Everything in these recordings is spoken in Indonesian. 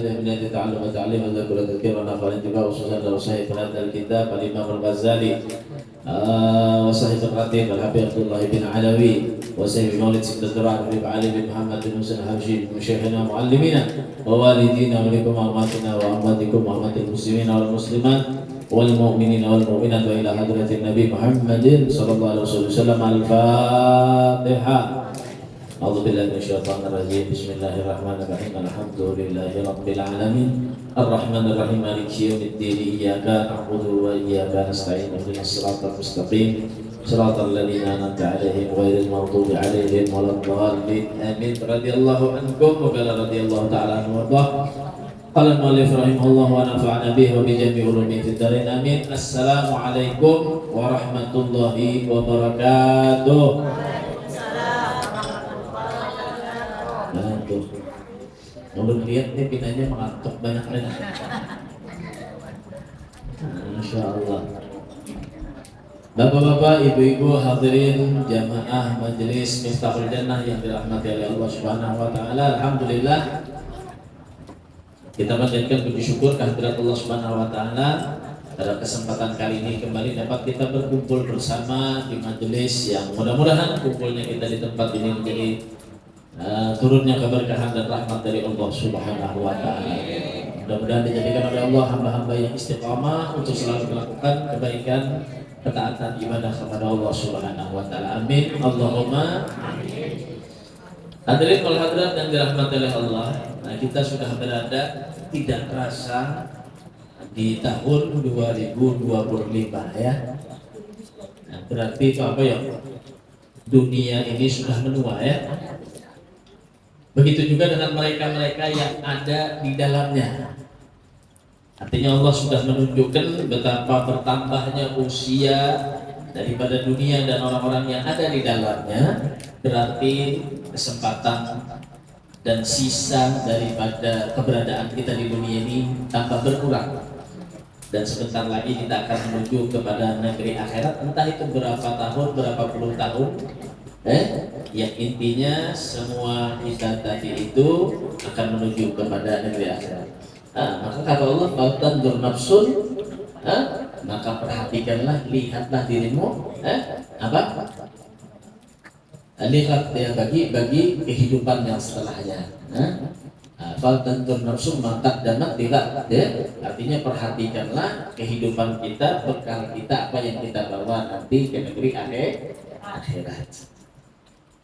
من التعلم والتعليم والذكر والتذكير والنفع والانتفاع خصوصا لو صحيح هذا الكتاب الإمام الغزالي وصحيح الرتيب الحبيب عبد الله بن علوي وسيد مولد سيد الدرع الحبيب علي بن محمد بن حسين الحبشي من شيخنا ومعلمينا ووالدينا ولكم وأمهاتنا وأمهاتكم وأمهات المسلمين والمسلمات والمؤمنين والمؤمنات وإلى حضرة النبي محمد صلى الله عليه وسلم. الفاتحة. أعوذ بالله من الشيطان الرجيم. بسم الله الرحمن الرحيم. الحمد لله رب العالمين الرحمن الرحيم مالك يوم الدين. إياك نعبد وإياك نستعين. اهدنا الصراط المستقيم صراط الذين أنعمت عليهم غير المغضوب عليهم ولا الضالين. آمين. رضي الله عنكم وقال رضي الله تعالى عنه وارضاه. قال المؤلف رحمه الله ونفعنا به وبجميع علومه في الدارين. آمين. السلام عليكم ورحمة الله وبركاته. Ulun lihat nih pinanya mengantuk banyak lagi. Masya Allah. Bapak-bapak, ibu-ibu, hadirin jamaah majelis Miftahul Jannah yang dirahmati oleh Allah Subhanahu wa taala. Alhamdulillah kita panjatkan puji syukur kehadirat Allah Subhanahu wa taala pada kesempatan kali ini kembali dapat kita berkumpul bersama di majelis yang mudah-mudahan kumpulnya kita di tempat ini menjadi turunnya keberkahan dan rahmat dari Allah Subhanahu wa taala. Mudah-mudahan dijadikan oleh Allah hamba-hamba yang istiqamah untuk selalu melakukan kebaikan, ketaatan ibadah kepada Allah Subhanahu wa taala. Amin. Allahumma amin. Hadirin wal hadirat yang dirahmati oleh Allah. Nah, kita sudah berada tidak terasa di tahun 2025 ya. Nah, berarti itu apa ya? Dunia ini sudah menua ya. Begitu juga dengan mereka-mereka yang ada di dalamnya. Artinya Allah sudah menunjukkan betapa bertambahnya usia daripada dunia dan orang-orang yang ada di dalamnya. Berarti kesempatan dan sisa daripada keberadaan kita di dunia ini tambah berkurang. Dan sebentar lagi kita akan menuju kepada negeri akhirat. Entah itu berapa tahun, berapa puluh tahun. Yang intinya semua kita tadi itu akan menuju kepada negeri akhirat. Maka kata Allah, "Faltanzur nafsun," maka perhatikanlah, lihatlah dirimu, apa? Lihat ya bagi kehidupan yang setelahnya. Faltanzur nafsun maka damat lihat ya. Artinya perhatikanlah kehidupan kita, bekal kita, apa yang kita bawa nanti ke negeri akhirat.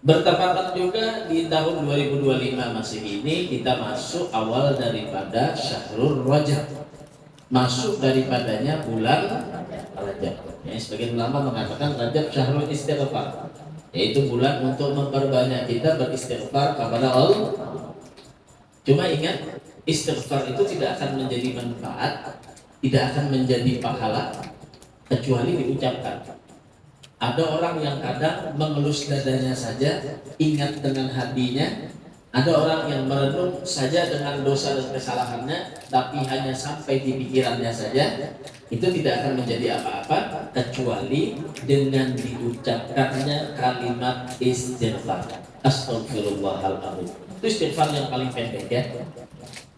Bertepatan juga di tahun 2025 masih ini kita masuk awal daripada Syahrul Rajab, masuk daripadanya bulan Rajab. Ya, sebagian ulama mengatakan Rajab Syahrul Istighfar, yaitu bulan untuk memperbanyak kita beristighfar kepada Allah. Cuma ingat, istighfar itu tidak akan menjadi manfaat, tidak akan menjadi pahala kecuali diucapkan. Ada orang yang kadang mengelus dadanya saja, ingat dengan hatinya. Ada orang yang merenung saja dengan dosa dan kesalahannya, tapi hanya sampai di pikirannya saja. Itu tidak akan menjadi apa-apa kecuali dengan diucapkannya kalimat istighfar. Astaghfirullahaladzim. Itu istighfar yang paling pendek ya.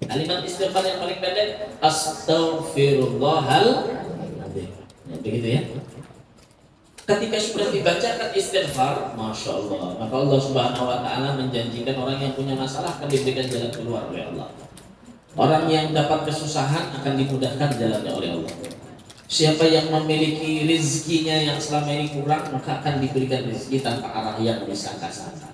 Kalimat istighfar yang paling pendek, astaghfirullahaladzim. Ya, begitu ya. Ketika sudah dibacakan istighfar, Masya Allah, maka Allah Subhanahu wa ta'ala menjanjikan orang yang punya masalah akan diberikan jalan keluar oleh Allah. Orang yang dapat kesusahan akan dimudahkan jalannya oleh Allah. Siapa yang memiliki rizkinya yang selama ini kurang, maka akan diberikan rizki tanpa arah yang disangka-sangka.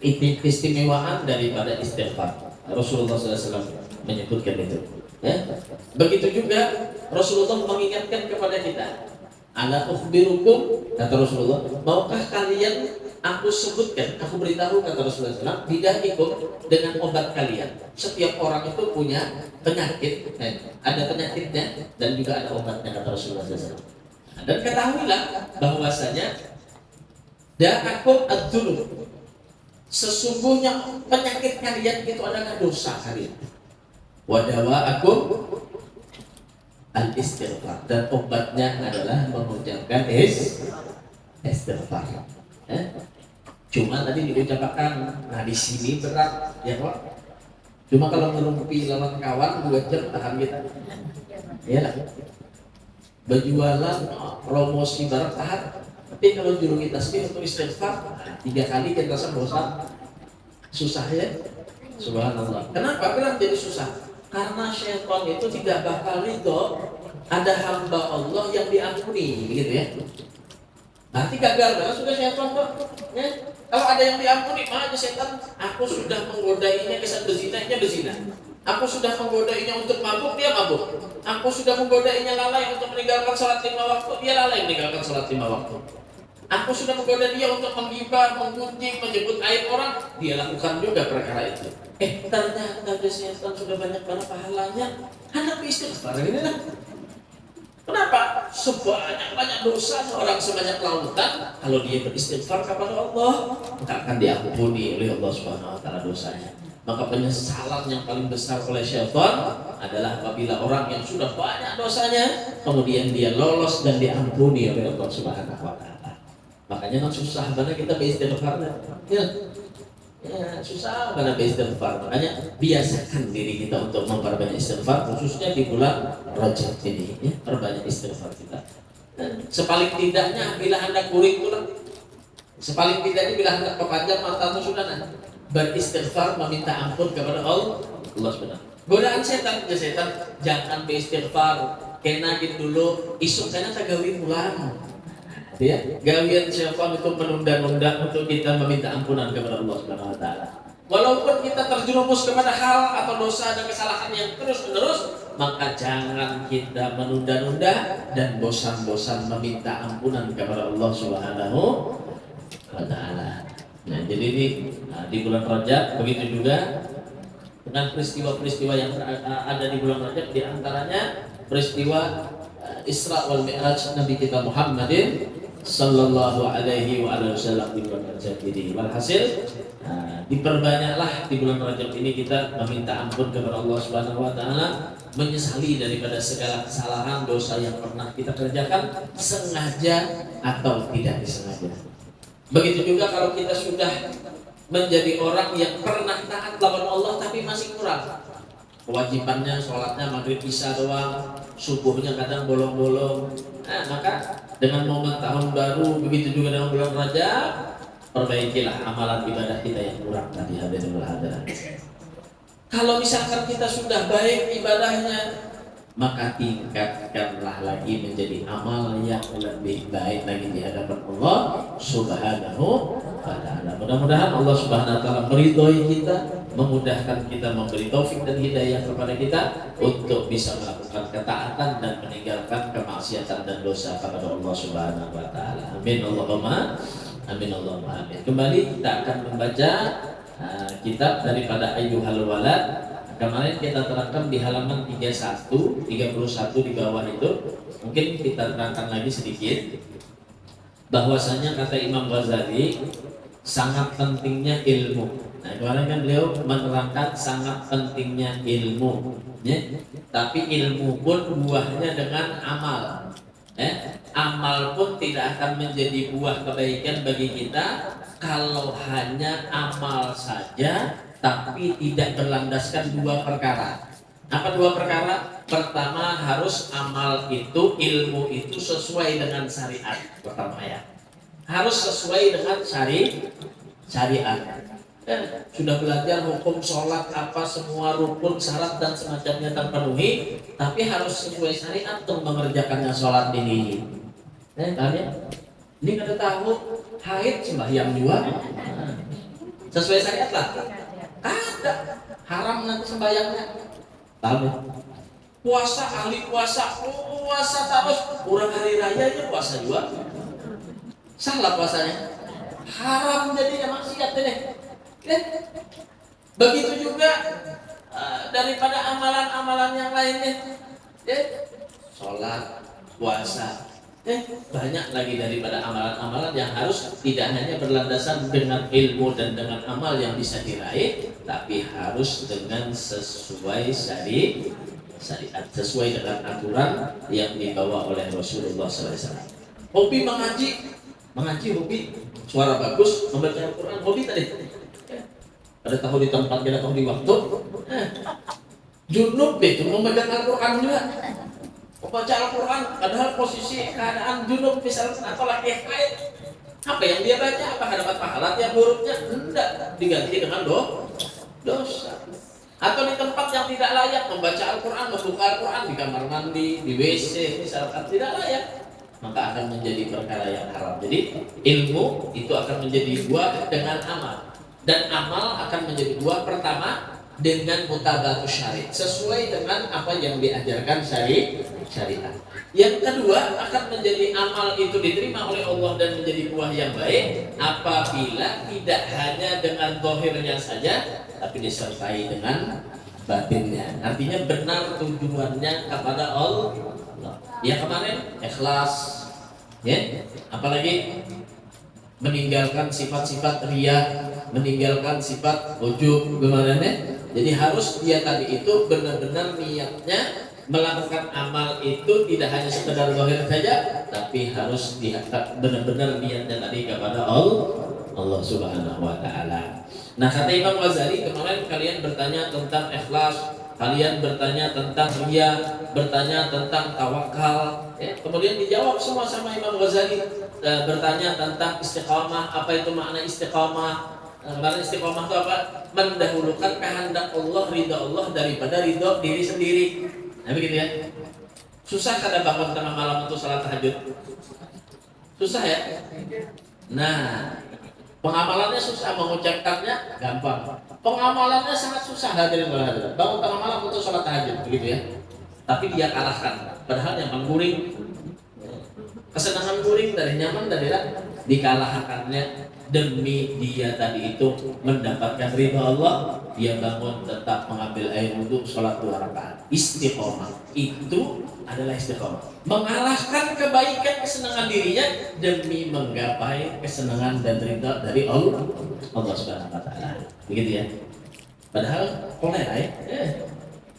Itu keistimewaan daripada istighfar. Rasulullah SAW menyebutkan itu ya. Begitu juga Rasulullah mengingatkan kepada kita, "Ala ukhbirukum," kata Rasulullah, "maukah kalian aku sebutkan, aku beritahu," kata Rasulullah SAW, "bidahikum," dengan obat kalian. Setiap orang itu punya penyakit, ada penyakitnya dan juga ada obatnya, kata Rasulullah SAW. Dan ketahuilah bahwasanya da'akum ad-dzunub, sesungguhnya penyakit kalian itu adalah dosa kalian. Wa dawa'akum al-istighfar, dan obatnya adalah mengucapkan istighfar. Cuma tadi diucapkan, nah di sini berat ya Pak. Cuma kalau ngerumpi lawan kawan 2 jam tahan kita. Ya, berjualan promosi barang tahan. Tapi kalau juru kita sendiri untuk istighfar 3 kali kita rasa bosan, susah ya. Subhanallah. Kenapa? Kenapa jadi susah? Karena syaitan itu tidak bakal ridho ada hamba Allah yang diampuni, begitu ya. Nanti gagal karena sudah syaitan kok. Ya. Kalau ada yang diampuni, makanya setan, aku sudah menggodainya kesan berzina, berzina. Aku sudah menggodainya untuk mabuk, dia mabuk. Aku sudah menggodainya lalai untuk meninggalkan sholat 5 waktu, dia lalai meninggalkan sholat 5 waktu. Aku sudah menggoda dia untuk menggibah, menggunjing, menyebut aib orang, dia lakukan juga perkara itu. Ternyata setan sudah banyak banget pahalanya. Hendak istighfar ini lah. Kenapa? Sebanyak-banyak dosa orang sebanyak lautan, kalau dia beristighfar kepada Allah, maka akan diampuni oleh Allah Subhanahu wa taala dosanya. Maka penyesalan yang paling besar oleh syaitan adalah apabila orang yang sudah banyak dosanya, kemudian dia lolos dan diampuni oleh Allah Subhanahu wa taala. Makanya susah banget kita beristighfar. Ya, susah banget beristighfar. Makanya biasakan diri kita untuk memperbanyak istighfar, khususnya di bulan Rajab ini, ya, perbanyak istighfar kita. Sepaling tidaknya bila Anda kurikulum, sepaling tidaknya bila Anda perpanjang matamu sudah beristighfar, meminta ampun kepada Allah Subhanahu. Godaan setan ke setan, jangan beristighfar, kena gitu dulu, isuk kena tagawi pulang. Ya, gawian syaitan itu menunda-nunda untuk kita meminta ampunan kepada Allah Subhanahu wa taala. Walaupun kita terjerumus kepada hal atau dosa dan kesalahan yang terus-menerus, maka jangan kita menunda-nunda dan bosan-bosan meminta ampunan kepada Allah Subhanahu wa taala. Nah, jadi ini di bulan Rajab begitu juga dengan peristiwa-peristiwa yang ada di bulan Rajab, di antaranya peristiwa Isra wal Mi'raj Nabi kita Muhammadin sallallahu alaihi wa alihi wasallam di bulan Rajab ini. Walhasil diperbanyaklah di bulan Rajab ini kita meminta ampun kepada Allah Subhanahu wa taala, menyesali daripada segala kesalahan dosa yang pernah kita kerjakan sengaja atau tidak disengaja. Begitu juga kalau kita sudah menjadi orang yang pernah taat lawan Allah tapi masih kurang. Kewajibannya sholatnya maghrib isya doang, subuhnya kadang bolong-bolong. Nah, maka dengan momen tahun baru, begitu juga dengan bulan Rajab, perbaikilah amalan ibadah kita yang kurang tadi hadirin hadirat. Kalau misalkan kita sudah baik ibadahnya, maka tingkatkanlah lagi menjadi amal yang lebih baik lagi di hadapan Allah Subhanahu wa taala. Mudah-mudahan Allah Subhanahu wa taala meridhoi kita, memudahkan kita, memberi taufik dan hidayah kepada kita untuk bisa melakukan ketaatan dan meninggalkan kemaksiatan dan dosa kepada Allah Subhanahu wa taala. Amin Allahumma amin Allahumma amin. Kembali kita akan membaca kitab daripada Ayyuhal Walad. Kemarin kita terangkan di halaman 31 di bawah itu. Mungkin kita terangkan lagi sedikit bahwasanya kata Imam Ghazali sangat pentingnya ilmu. Nah, kemarin kan beliau menerangkan sangat pentingnya ilmu, ya. Tapi ilmu pun buahnya dengan amal. Amal pun tidak akan menjadi buah kebaikan bagi kita kalau hanya amal saja tapi tidak berlandaskan 2 perkara. Apa 2 perkara? Pertama, harus amal itu, ilmu itu sesuai dengan syariat. Pertama ya, harus sesuai dengan syariat. Sudah belajar hukum sholat apa semua rukun syarat dan semacamnya terpenuhi, tapi harus sesuai syariat untuk mengerjakannya sholat ini. Tanya, ini kada tahu haid sembahyang juga, sesuai syariat lah. Ada haram nanti sembahyangnya. Tahu? Puasa ahli puasa terus, kurang hari raya aja puasa juga. Salah puasanya. Haram jadinya maksiat deh. Begitu juga daripada amalan-amalan yang lainnya. Sholat, puasa. Banyak lagi daripada amalan-amalan yang harus tidak hanya berlandasan dengan ilmu dan dengan amal yang bisa diraih, tapi harus dengan sesuai syariat, sesuai dengan aturan yang dibawa oleh Rasulullah SAW. Hobi mengaji hobi, suara bagus, membaca Al-Quran hobi tadi. Ada tahu di tempat, kita tahu di waktu. Junub itu memegang Al-Quran juga, membaca Al-Quran, padahal posisi keadaan junub misalkan atau lagi haid. Apa yang dia baca? Apakah dapat pahala tiap hurufnya? Enggak, diganti dengan dosa. Atau di tempat yang tidak layak membaca Al-Quran, membuka Al-Quran di kamar mandi, di WC misalkan tidak layak, maka akan menjadi perkara yang haram. Jadi ilmu itu akan menjadi dua dengan amal, dan amal akan menjadi dua. Pertama dengan mutabatu syari, sesuai dengan apa yang diajarkan syariat. Yang kedua akan menjadi amal itu diterima oleh Allah dan menjadi buah yang baik apabila tidak hanya dengan zahirnya saja, tapi disertai dengan batinnya. Artinya benar tujuannya kepada Allah. Ya kemarin ikhlas, ya. Apalagi meninggalkan sifat-sifat riya, meninggalkan sifat ujub kemarin ya. Jadi harus dia tadi itu benar-benar niatnya melakukan amal itu tidak hanya sekedar zahir saja, tapi harus benar-benar niatnya tadi kepada Allah Subhanahu wa taala. Nah, kata Imam Ghazali kemarin kalian bertanya tentang ikhlas, kalian bertanya tentang riya, bertanya tentang tawakal, ya. Kemudian dijawab semua sama Imam Ghazali. Bertanya tentang istiqamah, apa itu makna istiqamah? Makna istiqamah itu apa? Mendahulukan kehendak Allah, ridha Allah daripada ridha diri sendiri. Nah begitu ya. Susah kada bangun tengah malam untuk salat tahajud? Susah ya? Nah, pengamalannya susah, mengucapkannya gampang. Pengamalannya sangat susah, hadirin berhadirat. Bangun tengah malam untuk salat tahajud, begitu ya. Tapi dia kalahkan. Padahal nyaman guring, kesenangan guring dari nyaman dari dikalahkannya demi dia tadi itu mendapatkan ridha Allah. Dia bangun tetap mengambil air wudhu, sholat 2 rakaat. Istiqomah itu adalah istiqomah, mengalahkan kebaikan kesenangan dirinya demi menggapai kesenangan dan ridha dari Allah Subhanahu wa taala. Begitu ya. Padahal kolera ya.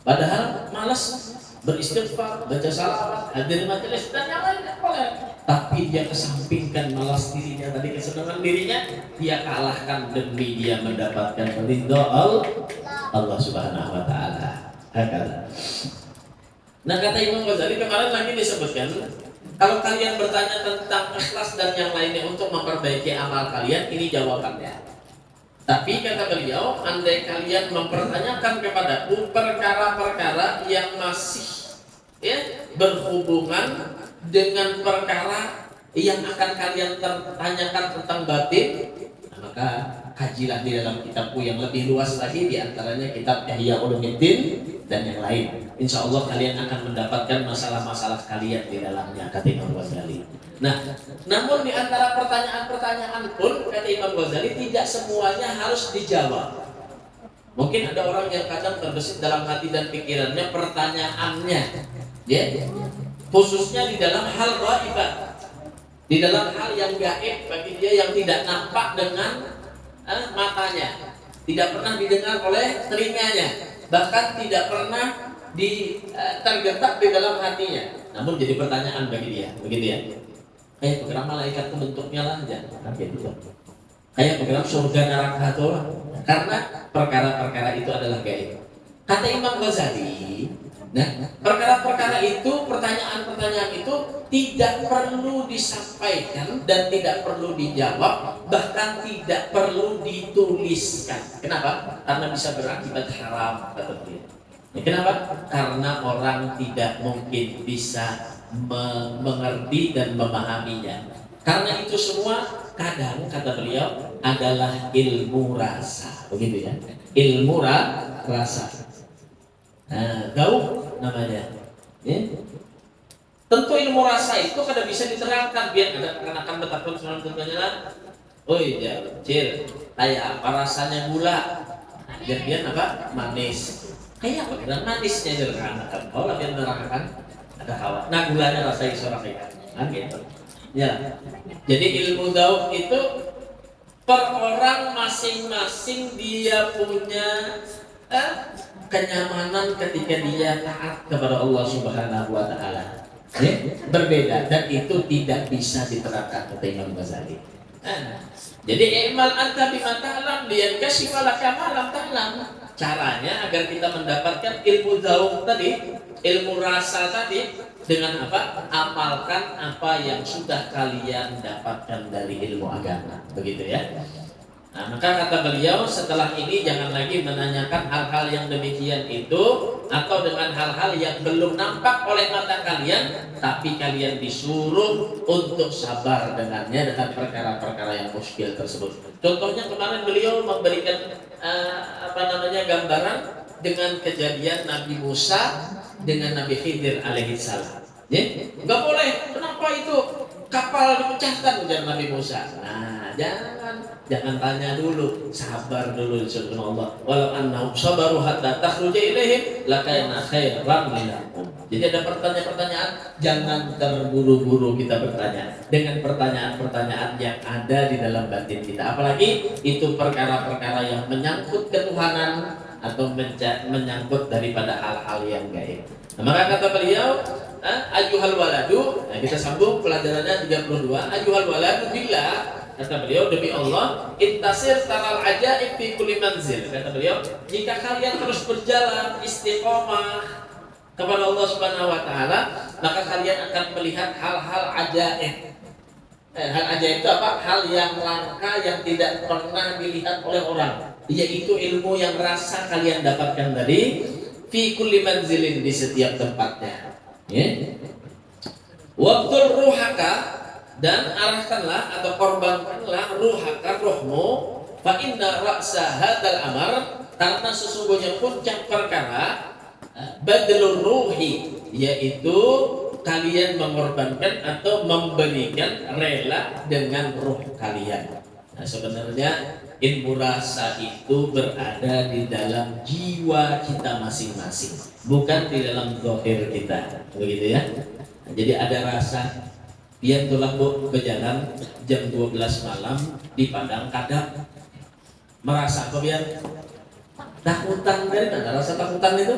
Padahal malas beristighfar, baca salawat, hadir majelis dan yang lain boleh. Tapi dia kesampingkan malas dirinya tadi, kesenangan dirinya, dia kalahkan demi dia mendapatkan ridha Allah Subhanahu wa taala. Nah, kata Imam Ghazali kemarin lagi disebutkan, kalau kalian bertanya tentang ikhlas dan yang lainnya untuk memperbaiki amal kalian, ini jawabannya. Tapi kata beliau, andai kalian mempertanyakan kepadaku perkara-perkara yang masih berhubungan dengan perkara yang akan kalian tanyakan tentang batin, maka kajilah di dalam kitabku yang lebih luas lagi, diantaranya kitab Ihya Ulumuddin dan yang lain. Insya Allah kalian akan mendapatkan masalah-masalah kalian di dalamnya, kata Imam Ghazali. Nah, namun di antara pertanyaan-pertanyaan pun kata Imam Ghazali tidak semuanya harus dijawab. Mungkin ada orang yang kadang terbesit dalam hati dan pikirannya pertanyaannya, ya, khususnya di dalam hal ghaibah, di dalam hal yang gaib bagi dia yang tidak nampak dengan matanya, tidak pernah didengar oleh telinganya, bahkan tidak pernah tergetak di dalam hatinya. Namun jadi pertanyaan bagi dia, begitu ya. Kayak program malaikat itu bentuknya lah aja, gitu. Kayak program surga neraka itu lah. Karena perkara-perkara itu adalah gaib. Kata Imam Ghazali, nah perkara-perkara itu, pertanyaan-pertanyaan itu tidak perlu disampaikan dan tidak perlu dijawab, bahkan tidak perlu dituliskan. Kenapa? Karena bisa berakibat haram, kata dia. Kenapa? Karena orang tidak mungkin bisa mengerti dan memahaminya. Karena itu semua kadang kata beliau adalah ilmu rasa, begitu ya. Ilmu rasa. Nah, gaul namanya. Ya. Tentu ilmu rasa itu kada bisa diterangkan biar ada akan betapun senang tentunya lah. Oh iya, cil, kayak apa rasanya gula? Jadi apa? Manis. Kayak apa? Dan manisnya sederhana. Oh, lebih menerangkan. Ada hawa. Nah, gulanya rasa isorak kan gitu. Ya. Jadi ilmu daud itu per orang masing-masing dia punya kenyamanan ketika dia taat kepada Allah Subhanahu wa taala. Berbeda dan itu tidak bisa diterangkan kata Imam Ghazali. Jadi imal anta bima ta'lam liyankashifa laka ma lam ta'lam. caranya agar kita mendapatkan ilmu dzauq tadi, ilmu rasa tadi, dengan apa? Amalkan apa yang sudah kalian dapatkan dari ilmu agama, begitu ya. Nah, maka kata beliau, setelah ini jangan lagi menanyakan hal-hal yang demikian itu, atau dengan hal-hal yang belum nampak oleh mata kalian, tapi kalian disuruh untuk sabar dengannya, dengan perkara-perkara yang muskil tersebut. Contohnya kemarin beliau memberikan gambaran dengan kejadian Nabi Musa dengan Nabi Khidir alaihissalam. Ya, nggak boleh. Kenapa itu kapal dipecahkan, ujar Nabi Musa? Nah, jangan tanya dulu, sabar dulu, subhanallah. Walau annahum sabaru hatta takhruja ilaihim lakana khairan lahum. Jadi ada pertanyaan-pertanyaan, jangan terburu-buru kita bertanya dengan pertanyaan-pertanyaan yang ada di dalam batin kita. Apalagi itu perkara-perkara yang menyangkut ketuhanan atau menyangkut daripada hal-hal yang gaib. Nah, maka kata beliau, ayyuhal waladu, nah kita sambung pelajarannya 32, ayyuhal waladu billah. Kata beliau, demi Allah, intasir taral ajaib fi kulli manzil. Kata beliau, jika kalian terus berjalan istiqomah kepada Allah Subhanahu wa taala, maka kalian akan melihat hal-hal ajaib. Hal ajaib itu apa? Hal yang langka yang tidak pernah dilihat oleh orang, yaitu ilmu yang rasa kalian dapatkan dari fi kulli manzilin, di setiap tempatnya. Ya. Waqtul ruhaka, dan arahkanlah atau korbankanlah ruhaka, rohmu, fa inna ra'sa hadzal amar, karena sesungguhnya puncak perkara badlur ruhi, yaitu kalian mengorbankan atau memberikan rela dengan ruh kalian. Nah, sebenarnya ilmu rasa itu berada di dalam jiwa kita masing-masing, bukan di dalam zahir kita, begitu ya. Nah, jadi ada rasa. Biar tulang bu berjalan jam 12 malam di Padang Kadap, merasa apa biar takutan, dari mana rasa takutan itu?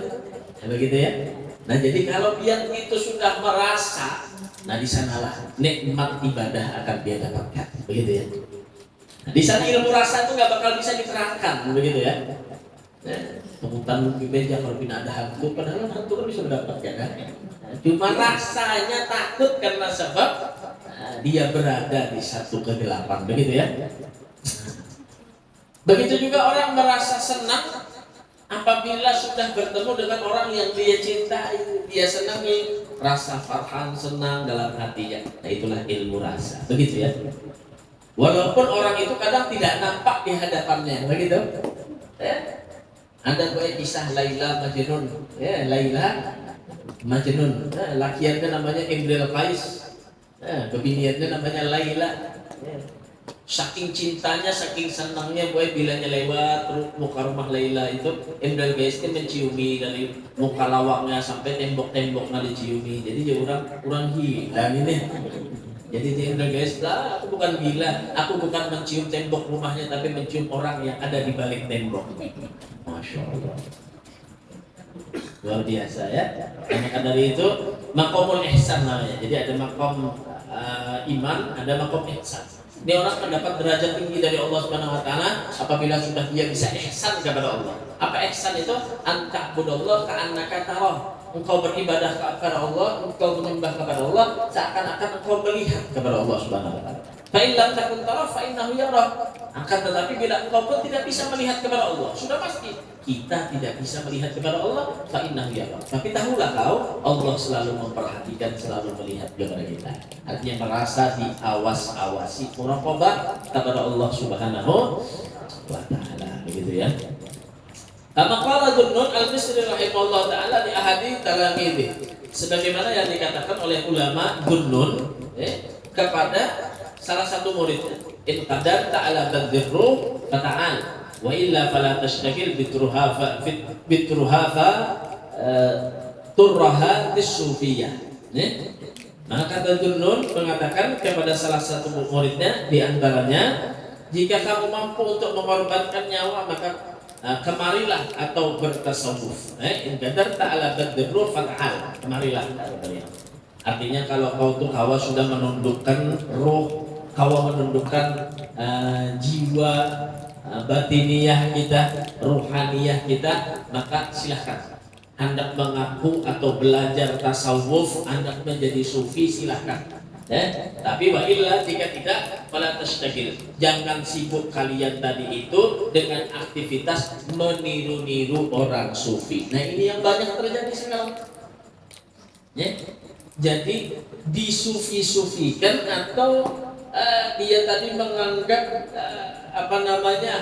Ya, begitu ya. Nah, jadi kalau biar itu sudah merasa, nah di sanalah nikmat ibadah akan dia dapatkan, begitu ya. Nah, di sana ilmu rasa itu nggak bakal bisa diterangkan, begitu ya. Takutan di meja kalau tidak ada hantu, padahal hantu kan bisa mendapatkan kan? Cuma rasanya takut karena sebab dia berada di satu kegelapan, begitu ya. Begitu juga orang merasa senang apabila sudah bertemu dengan orang yang dia cintai, dia senangi, rasa farhan, senang dalam hatinya. Nah, itulah ilmu rasa, begitu ya. Walaupun orang itu kadang tidak nampak di hadapannya, begitu. Ya. Ada kisah Laila Majnun, ya, Laila Majnun, lakiannya namanya Imrul Qais, kebiniannya namanya Laila. Saking cintanya, saking senangnya, bilanya lewat muka rumah Laila itu, Imrul Qais itu menciumi dari muka lawaknya sampai tembok-temboknya diciumi. Jadi dia orang gila ini. Jadi dia Imrul Qais, aku bukan gila, aku bukan mencium tembok rumahnya, tapi mencium orang yang ada di balik tembok. Masya Allah, luar biasa ya. Maka dari itu makomul ihsan namanya. Jadi ada makom iman, ada makom ihsan. Ini orang mendapat derajat tinggi dari Allah Subhanahu wa taala apabila sudah dia bisa ihsan kepada Allah. Apa ihsan itu? Anta budallah ka'annaka tarah. Engkau beribadah kepada Allah, engkau menyembah kepada Allah seakan-akan engkau melihat kepada Allah Subhanahu wa taala. Fa in lam takun tarah fa innahu yarah. Akan tetapi bila engkau pun tidak bisa melihat kepada Allah, sudah pasti kita tidak bisa melihat kepada Allah, fa innahu yarah. Tapi tahulah kau, Allah selalu memperhatikan, selalu melihat kepada kita. Artinya merasa diawas-awasi, muraqabah kepada Allah Subhanahu wa taala, begitu ya. Kama qala Dhunnun al-Misri rahimahullah taala di ahadi talamidhi, sebagaimana yang dikatakan oleh ulama Dhunnun kepada salah satu muridnya, in qadarta ala badhirru fata'al wa illa fala tashtagil bitruhafa turraha tisufiyah. Maka kata Dhunnun mengatakan kepada salah satu muridnya, di antaranya, jika kamu mampu untuk mengorbankan nyawa maka kemarilah atau bertasawuf. In qadarta ala badhirru fata'al, kemarilah. Artinya kalau kau tuh hawa sudah menundukkan ruh, kau menundukkan jiwa, batiniyah kita, ruhaniyah kita, maka silahkan. Hendak mengaku atau belajar tasawuf, hendak menjadi sufi, silahkan. Tapi wa illa jika tidak, fala tashtagil. Jangan sibuk kalian tadi itu dengan aktivitas meniru-niru orang sufi. Nah ini yang banyak terjadi sekarang. Jadi disufi-sufikan atau dia tadi menganggap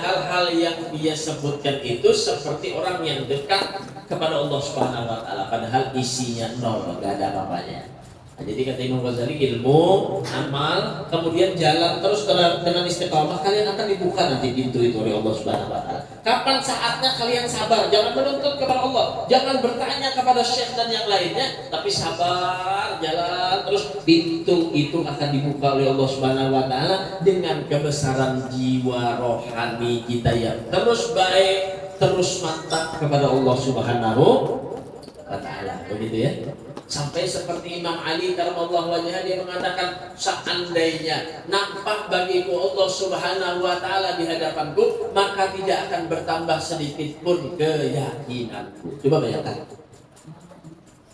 hal-hal yang dia sebutkan itu seperti orang yang dekat kepada Allah Subhanahu wa taala, padahal isinya nol, enggak ada apa-apanya. Nah, jadi kata Imam Ghazali, ilmu, amal, kemudian jalan terus dengan istiqamah, kalian akan dibuka nanti pintu itu oleh Allah Subhanahu wa taala. Kapan saatnya kalian sabar, jangan menuntut kepada Allah, jangan bertanya kepada syekh dan yang lainnya, tapi sabar, jalan terus, pintu itu akan dibuka oleh Allah Subhanahu wa taala dengan kebesaran jiwa rohani kita yang terus baik, terus mantap kepada Allah Subhanahu wa taala. Begitu ya. Sampai seperti Imam Ali karamallahu wajhah, dia mengatakan, seandainya nampak bagiku Allah Subhanahu wa taala di hadapanku, maka tidak akan bertambah sedikit pun keyakinanku. Coba bayangkan.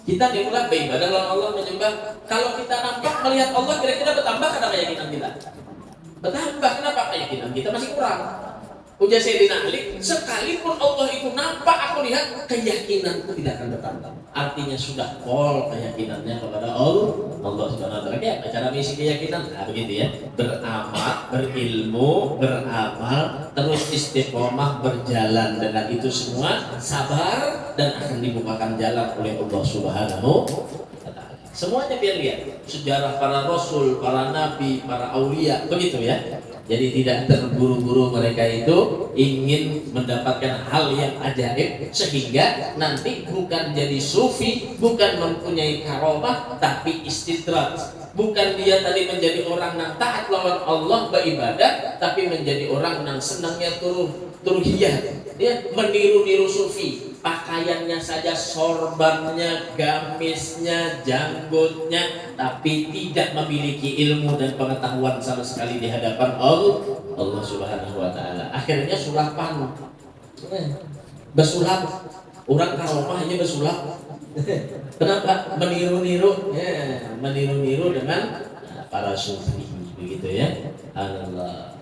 Kita dimulai beribadah lawan Allah, menyembah. Kalau kita nampak melihat Allah, kira-kira bertambah karena keyakinan kita? Bertambah. Kenapa? Keyakinan kita masih kurang. Ujar Sayyidina Ali, sekalipun Allah itu nampak, aku lihat, keyakinanku tidak akan bertambah. Artinya sudah pol keyakinannya kepada Allah Subhanahu wa taala. Ya, cara mengisi keyakinan, nah begitu ya. Beramal, berilmu, beramal, terus istiqomah, berjalan dengan itu semua, sabar, dan akan dibukakan jalan oleh Allah Subhanahu wa taala. Semuanya biar lihat sejarah para rasul, para nabi, para aulia, begitu ya. Jadi tidak terburu-buru mereka itu ingin mendapatkan hal yang ajaib, sehingga nanti bukan jadi sufi, bukan mempunyai karomah, tapi istidrat. Bukan dia tadi menjadi orang yang taat lawan Allah beribadah, tapi menjadi orang yang senangnya turuhiyah. Dia meniru-niru sufi. Pakaiannya saja, sorbannya, gamisnya, janggutnya, tapi tidak memiliki ilmu dan pengetahuan sama sekali di hadapan Allah Subhanahu wa taala. Akhirnya sulapan. Besulap. Orang karomah hanya besulap. Kenapa? Meniru-niru, meniru-niru dengan para sufi, begitu ya. Allah.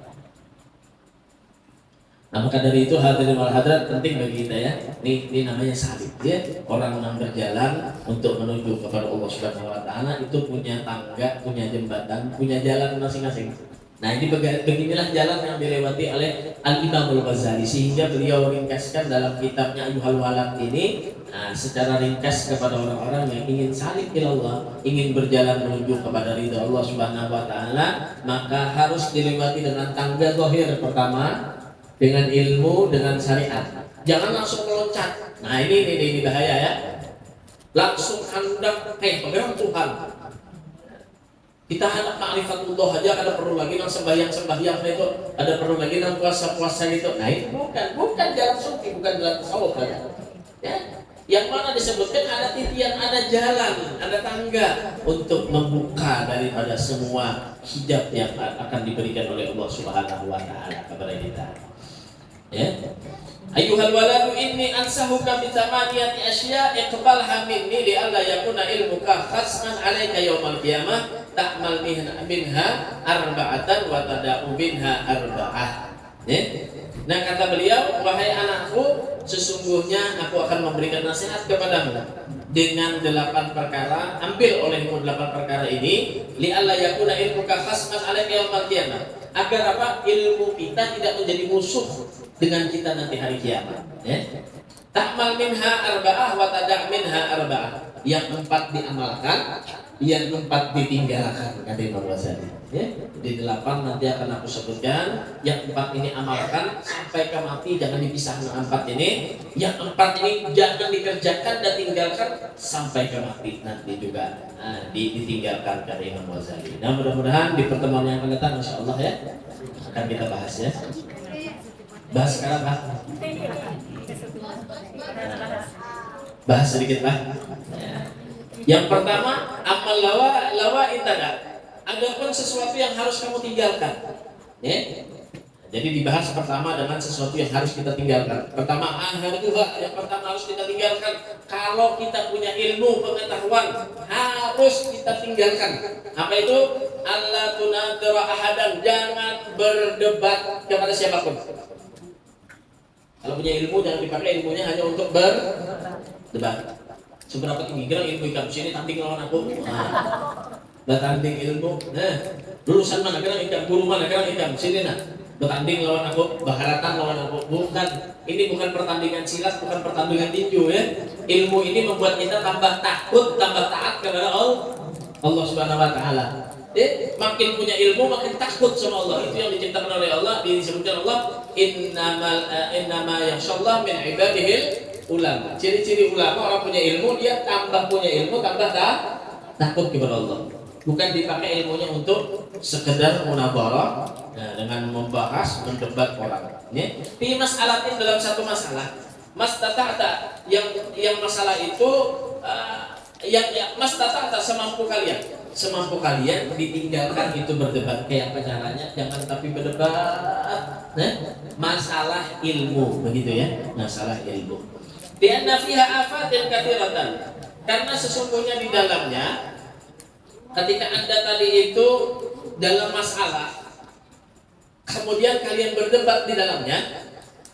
Nah, maka dari itu hadirin wal hadirat, penting bagi kita ya. Ini namanya salib ya. Orang yang berjalan untuk menuju kepada Allah Subhanahu wa taala itu punya tangga, punya jembatan, punya jalan masing-masing. Nah, ini beginilah jalan yang dilewati oleh Al-Imam Al-Ghazali, sehingga beliau ringkaskan dalam kitabnya Ayyuhal Walad ini secara ringkas kepada orang-orang yang ingin salib ilallah, ingin berjalan menuju kepada ridha Allah Subhanahu wa taala, maka harus dilewati dengan tangga zahir pertama, dengan ilmu, dengan syariat. Jangan langsung meloncat. Nah ini bahaya ya. Langsung hendak pegang Tuhan. Kita hendak ma'rifatullah aja, ada perlu lagi nang sembahyang itu, ada perlu lagi nang puasa itu. Nah itu bukan jalan sufi, bukan jalan tasawuf ya. Yang mana disebutkan ada titian, ada jalan, ada tangga untuk membuka daripada semua hijab yang akan diberikan oleh Allah Subhanahu wa taala kepada kita. Ya. Ayyuhal waladu inni ansahuka bi thamaniyati asya iqbalha minni li alla yakuna ilmuka khasman alayka yaumal qiyamah ta'mal minha arba'atan wa tada'u minha arba'ah. Ya. Nah kata beliau, wahai anakku, sesungguhnya aku akan memberikan nasihat kepadamu dengan 8 perkara. Ambil olehmu 8 perkara ini li alla yakuna ilmuka khasman alayka yaumal qiyamah, agar apa? Ilmu kita tidak menjadi musuh dengan kita nanti hari kiamat. Ya. Ta'mal minha arba'ah wa tada' minha arba'ah. Yang 4 diamalkan, yang 4 ditinggalkan, kata Imam Ghazali. Ya. Di 8 nanti akan aku sebutkan. Yang 4 ini amalkan sampai ke mati, jangan dipisah dengan 4 ini. Yang 4 ini jangan dikerjakan dan tinggalkan sampai ke mati nanti juga ditinggalkan, kata Imam Ghazali. Nah mudah-mudahan di pertemuan yang akan datang insyaallah ya akan kita bahas ya. Bahas sekarang Pak. Bahas sedikit Pak. Yang pertama, amal lawa itada. Adapun sesuatu yang harus kamu tinggalkan. Ya. Jadi dibahas pertama dengan sesuatu yang harus kita tinggalkan. Pertama, yang pertama harus kita tinggalkan. Kalau kita punya ilmu pengetahuan, harus kita tinggalkan. Apa itu? Allah tunadra ahadan, jangan berdebat kepada siapapun. Kalau punya ilmu jangan dipakai ilmunya hanya untuk berdebat. Seberapa tinggi gerak ilmu ikam sini tanding lawan aku. Bertanding ilmu. Lulusan mana kan ikam, guru mana kan ikam sini nah. Bertanding lawan aku, baharatan lawan aku. Bukan, ini bukan pertandingan silat, bukan pertandingan tinju ya. Ilmu ini membuat kita tambah takut, tambah taat kepada Allah Subhanahu wa taala. Makin punya ilmu makin takut sama Allah. Itu yang diciptakan oleh Allah, disebutkan Allah innama yakhshallah min ibadihil ulama. Ciri-ciri ulama, orang punya ilmu, dia tambah punya ilmu, tambah takut kepada Allah. Bukan dipakai ilmunya untuk sekedar munadharah, dengan membahas, mendebat orang. Di masalatin dalam satu masalah, mas tata'ata yang masalah itu yang mas tata'ata semampu kalian ditinggalkan itu berdebat. Kayak apa caranya? Jangan tapi berdebat. Masalah ilmu, begitu ya, masalah ilmu. Di anna fiha afatin katsiratan. Karena sesungguhnya di dalamnya, ketika Anda tadi itu dalam masalah, kemudian kalian berdebat di dalamnya,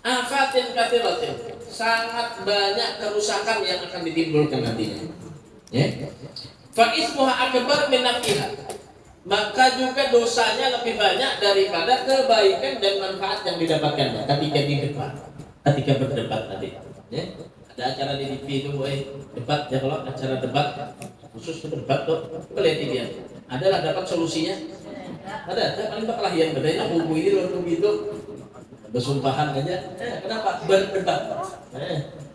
afatin katsiratin, sangat banyak kerusakan yang akan ditimbulkan nantinya. Fa ismuha akbar min nafiha. Maka juga dosanya lebih banyak daripada kebaikan dan manfaat yang didapatkannya ketika berdebat tadi. Ada acara di TV itu, debat ya, kalau acara debat khusus debat tuh, lihat dia. Adalah dapat solusinya. Ada paling perkelahian bedanya buku ini loh begitu. Bersumpahan aja. Kenapa? Berdebat.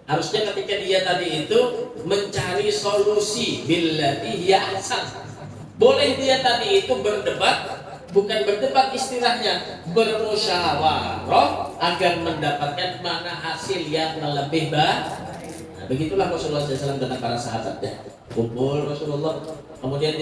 Harusnya ketika dia tadi itu mencari solusi billati hiya ahsan. Boleh dia tadi itu berdebat, bukan berdebat istilahnya, bermusyawarah agar mendapatkan mana hasil yang lebih baik. Begitulah Rasulullah SAW dengan para sahabatnya. Kumpul Rasulullah, kemudian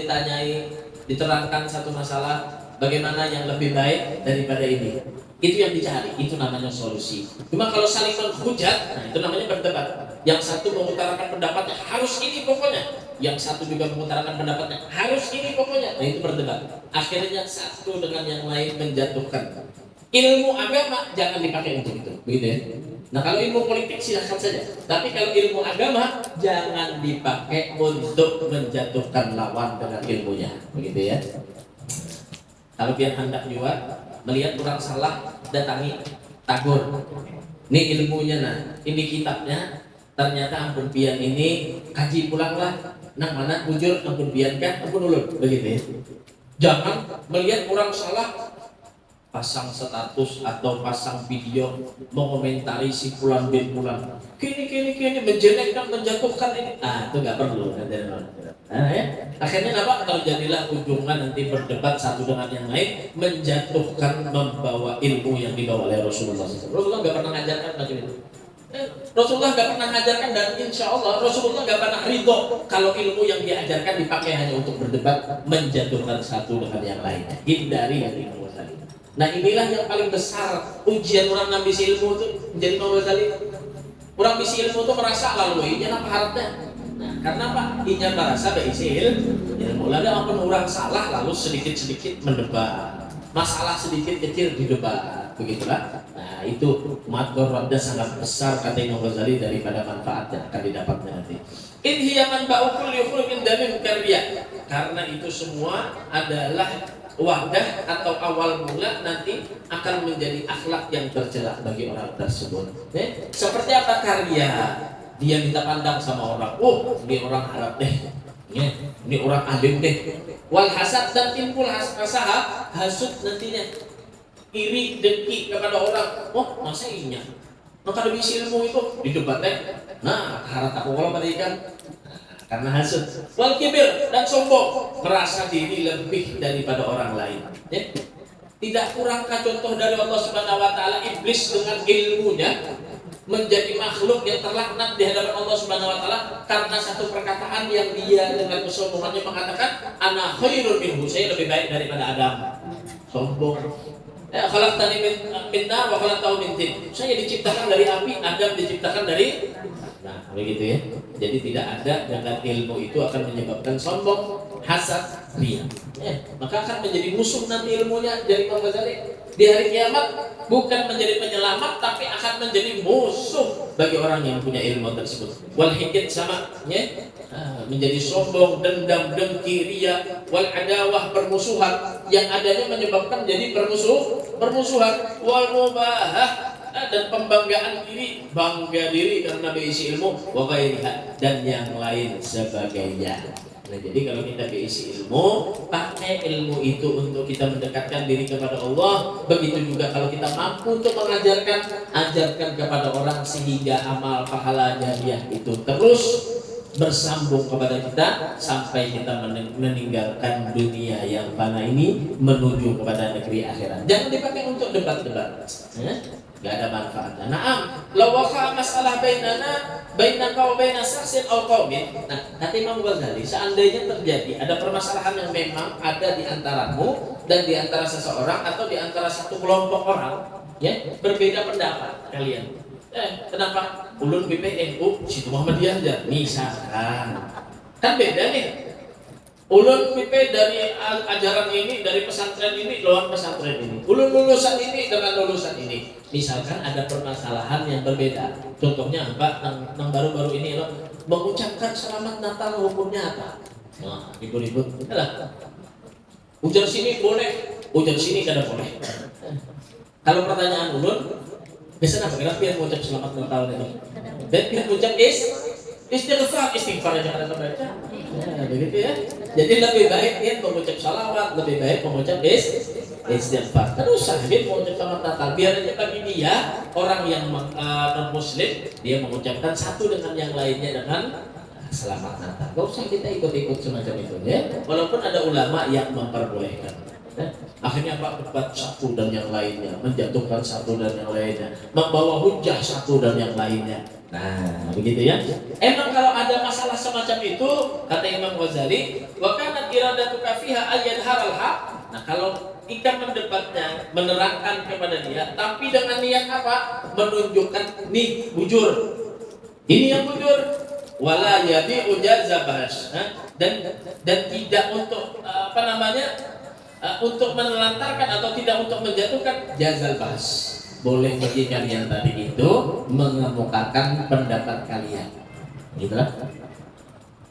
diterangkan satu masalah, bagaimana yang lebih baik daripada ini. Itu yang dicari, itu namanya solusi. Cuma kalau saling menghujat, nah itu namanya berdebat. Yang satu mengutarakan pendapatnya, harus ini pokoknya. Yang satu juga mengutarakan pendapatnya, harus ini pokoknya. Nah itu berdebat. Akhirnya satu dengan yang lain menjatuhkan. Ilmu agama jangan dipakai untuk itu, begitu ya. Nah kalau ilmu politik silahkan saja, tapi kalau ilmu agama jangan dipakai untuk menjatuhkan lawan dengan ilmunya, begitu ya. Kalau biar hendak juga melihat orang salah, datangi, tagur. Ini ilmunya nah, ini kitabnya. Ternyata ampun pian ini kaji pulanglah. Nang mana bujur ampun pian kan, ampun ulun, begitu ya. Jangan melihat orang salah, pasang status atau pasang video mengomentari si Fulan bin Fulan, kini menjelekkan, menjatuhkan ini. Itu nggak perlu. Akhirnya apa? Terjadilah ujungnya nanti berdebat satu dengan yang lain, menjatuhkan, membawa ilmu yang dibawa oleh Rasulullah SAW. Rasulullah nggak pernah mengajarkan macam itu. Rasulullah nggak pernah mengajarkan, dan insya Allah Rasulullah nggak pernah ridho kalau ilmu yang diajarkan dipakai hanya untuk berdebat, menjatuhkan satu dengan yang lainnya. Hindari yang ilmu tadi. Nah inilah yang paling besar ujian orang yang bisa ilmu itu menjadi Imam Ghazali. Orang bisa ilmu itu merasa lalu ini apa harapnya. Nah karena apa? Inya merasa berisi ilmu. Lalu apapun orang salah lalu sedikit-sedikit mendebat, masalah sedikit kecil didebat, begitulah. Nah itu madharatnya sangat besar kata Imam Ghazali daripada manfaat yang akan didapatnya nanti. In hiya manba'u kulli khuluqin damin karya. Karena itu semua adalah wadah atau awal mula nanti akan menjadi akhlak yang tercela bagi orang tersebut. Seperti apa karya? Dia minta pandang sama orang. Ini orang Arab deh. Ini orang alim deh. Wal hasad, dan timbul hasud nantinya. Iri, dengki kepada orang. Masa iya? Maka lebih ilmu itu didebat deh. Nah, harap aku kalau mereka karena hasud, wal kibir, dan sombong, merasa diri lebih daripada orang lain. Tidak kurangkah contoh dari Allah Subhanahu wa taala iblis dengan ilmunya menjadi makhluk yang terlaknat di hadapan Allah Subhanahu wa taala karena satu perkataan yang dia dengan kesombongannya mengatakan ana khairun minhu, saya lebih baik daripada Adam. Sombong. Khalaqtani min nar wa khalaqtahu min tin. Saya diciptakan dari api, Adam diciptakan dari. Nah, begitu ya. Jadi tidak ada dengan ilmu itu akan menyebabkan sombong, hasad, ria. Maka akan menjadi musuh nanti ilmunya dari Imam Ghazali. Di hari kiamat bukan menjadi penyelamat tapi akan menjadi musuh bagi orang yang punya ilmu tersebut. Wal hikid sama ya. Menjadi sombong, dendam, dengki, ria, wal adawah, permusuhan yang adanya menyebabkan jadi permusuhan, wal mubahah dan pembanggaan diri, bangga diri karena berisi ilmu, wa ghairiha dan yang lain sebagainya. Nah, jadi kalau kita berisi ilmu, pakai ilmu itu untuk kita mendekatkan diri kepada Allah. Begitu juga kalau kita mampu untuk mengajarkan, ajarkan kepada orang sehingga amal pahala jariah itu terus bersambung kepada kita sampai kita meninggalkan dunia yang fana ini menuju kepada negeri akhirat. Jangan dipakai untuk debat-debat. Gak ada manfaatnya. Naam, law waqa masalah bainaka wa baina syaksin aw qaumin. Nah, kata Imam Ghazali, seandainya terjadi ada permasalahan yang memang ada di antaramu dan di antara seseorang atau di antara satu kelompok orang, ya, berbeda pendapat kalian. Kenapa? Ulun BPNU, situ Muhammadiyah aja, misalkan. Kan beda nih. Ulun BP dari ajaran ini, dari pesantren ini, lawan pesantren ini. Ulun lulusan ini dengan lulusan ini. Misalkan ada permasalahan yang berbeda. Contohnya apa? Yang baru-baru ini loh, mengucapkan selamat Natal hukumnya apa? Nah, ribut-ribut. Ujar sini boleh, ujar sini kada boleh. Kalau pertanyaan ulun, biasanya apa? Kenapa dia mengucap selamat Natal ini? Dan dia mengucap istighfar aja kada terbaca. Ya, begitu ya. Jadi lebih baik dia mengucap salawat, lebih baik mengucap istighfar. Terus dia mengucap selamat Natal. Biar aja bagi dia orang yang non Muslim dia mengucapkan satu dengan yang lainnya dengan selamat Natal. Gak usah kita ikut-ikut semacam itu ya. Walaupun ada ulama yang memperbolehkan. Akhirnya Pak debat satu dan yang lainnya, menjatuhkan satu dan yang lainnya, membawa hujah satu dan yang lainnya. Nah, begitu ya. Emang kalau ada masalah semacam itu, kata Imam Ghazali, wa kanat iradatuka fiha ayyadharal haq. Nah, kalau ikan mendebatnya, menerangkan kepada dia, tapi dengan niat apa? Menunjukkan nih bujur. Ini yang bujur. Wala yabi ujazabas. Dan tidak untuk untuk menelantarkan atau tidak untuk menjatuhkan jazal bahas. Boleh bagi kalian tadi itu mengemukakan pendapat kalian, gitu lah.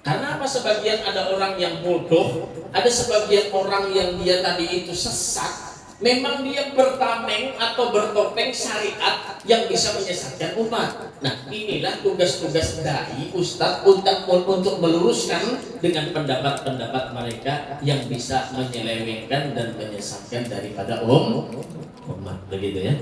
Karena apa? Sebagian ada orang yang bodoh, ada sebagian orang yang dia tadi itu sesat. Memang dia bertameng atau bertopeng syariat yang bisa menyesatkan umat. Nah, inilah tugas-tugas dai, ustadz untuk meluruskan dengan pendapat-pendapat mereka yang bisa menyelewengkan dan menyesatkan daripada umat, begitu ya.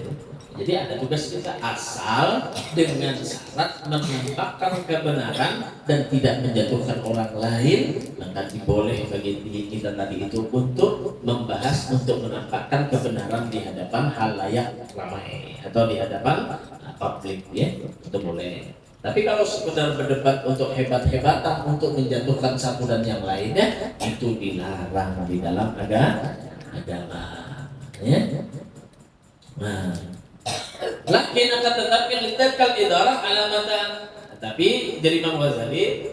Jadi ada tugas kita asal dengan syarat menampakkan kebenaran dan tidak menjatuhkan orang lain, maka diboleh bagi kita tadi itu untuk membahas, untuk menampakkan kebenaran di hadapan halayak ramai atau di hadapan publik ya, itu boleh. Tapi kalau sekedar berdebat untuk hebat-hebatan, untuk menjatuhkan satu dan yang lainnya, itu dilarang di dalam agama ya. Nah, lakin akan tetapi litakal idarah alamatan. Tapi dari Imam Ghazali,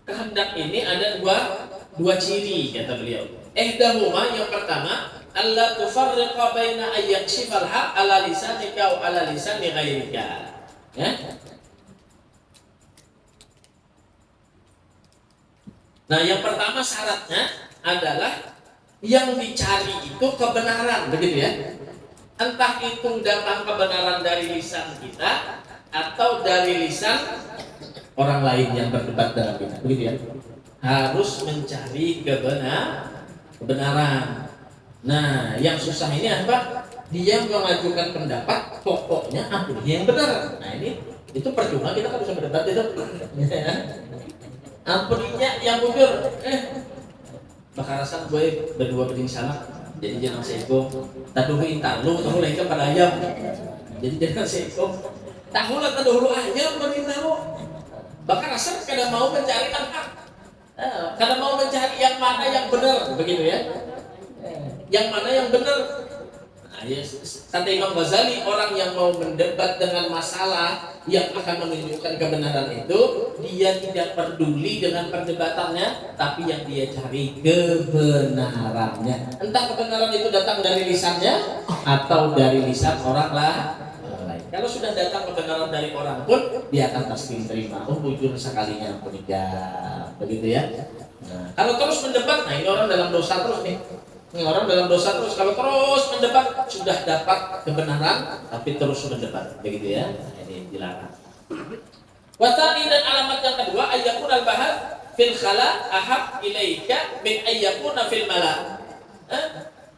kehendak ini ada dua ciri kata beliau. Ihdahuma, yang pertama, alla tufarriqa baina ayyakshifal haq ala lisanika wa ala lisani ghairika. Ya. Nah, yang pertama syaratnya adalah yang dicari itu kebenaran, begitu ya. Entah itu datang kebenaran dari lisan kita atau dari lisan orang lain yang berdebat dalam kita, begitu ya. Harus mencari kebenaran. Nah, yang susah ini apa? Dia mengajukan pendapat, pokoknya aku yang benar. Nah, itu percuma kita kan bisa berdebat itu. Ampuninya yang bujur. Bakarasan gue berdua beding salah. Jadi jangan seko, taduhin talu, tahu lagi pada ayam. Jadi jangan seko, tahu lah taduhulu ayam bagi tahu. Bahkan asal kadang mau mencari hak, kadang mau mencari yang mana yang benar, begitu ya. Yang mana yang benar. Nah, Kata Imam Ghazali, orang yang mau mendebat dengan masalah yang akan menunjukkan kebenaran itu, dia tidak peduli dengan perdebatannya, tapi yang dia cari kebenarannya. Entah kebenaran itu datang dari lisannya atau dari lisan orang lain. Kalau sudah datang kebenaran dari orang pun, dia akan pasti terima. Oh, bujur sekalinya aku nikah, begitu ya. Nah, kalau terus mendebat, nah ini orang dalam dosa terus nih. Ini orang dalam dosa terus. Kalau terus mendebat, sudah dapat kebenaran tapi terus mendebat, begitu ya. Nah, ini dilarang. Wasani, dan alamat yang kedua, ayyakun al-bahas fil khala ahab ilaika min ayyakuna fil mala.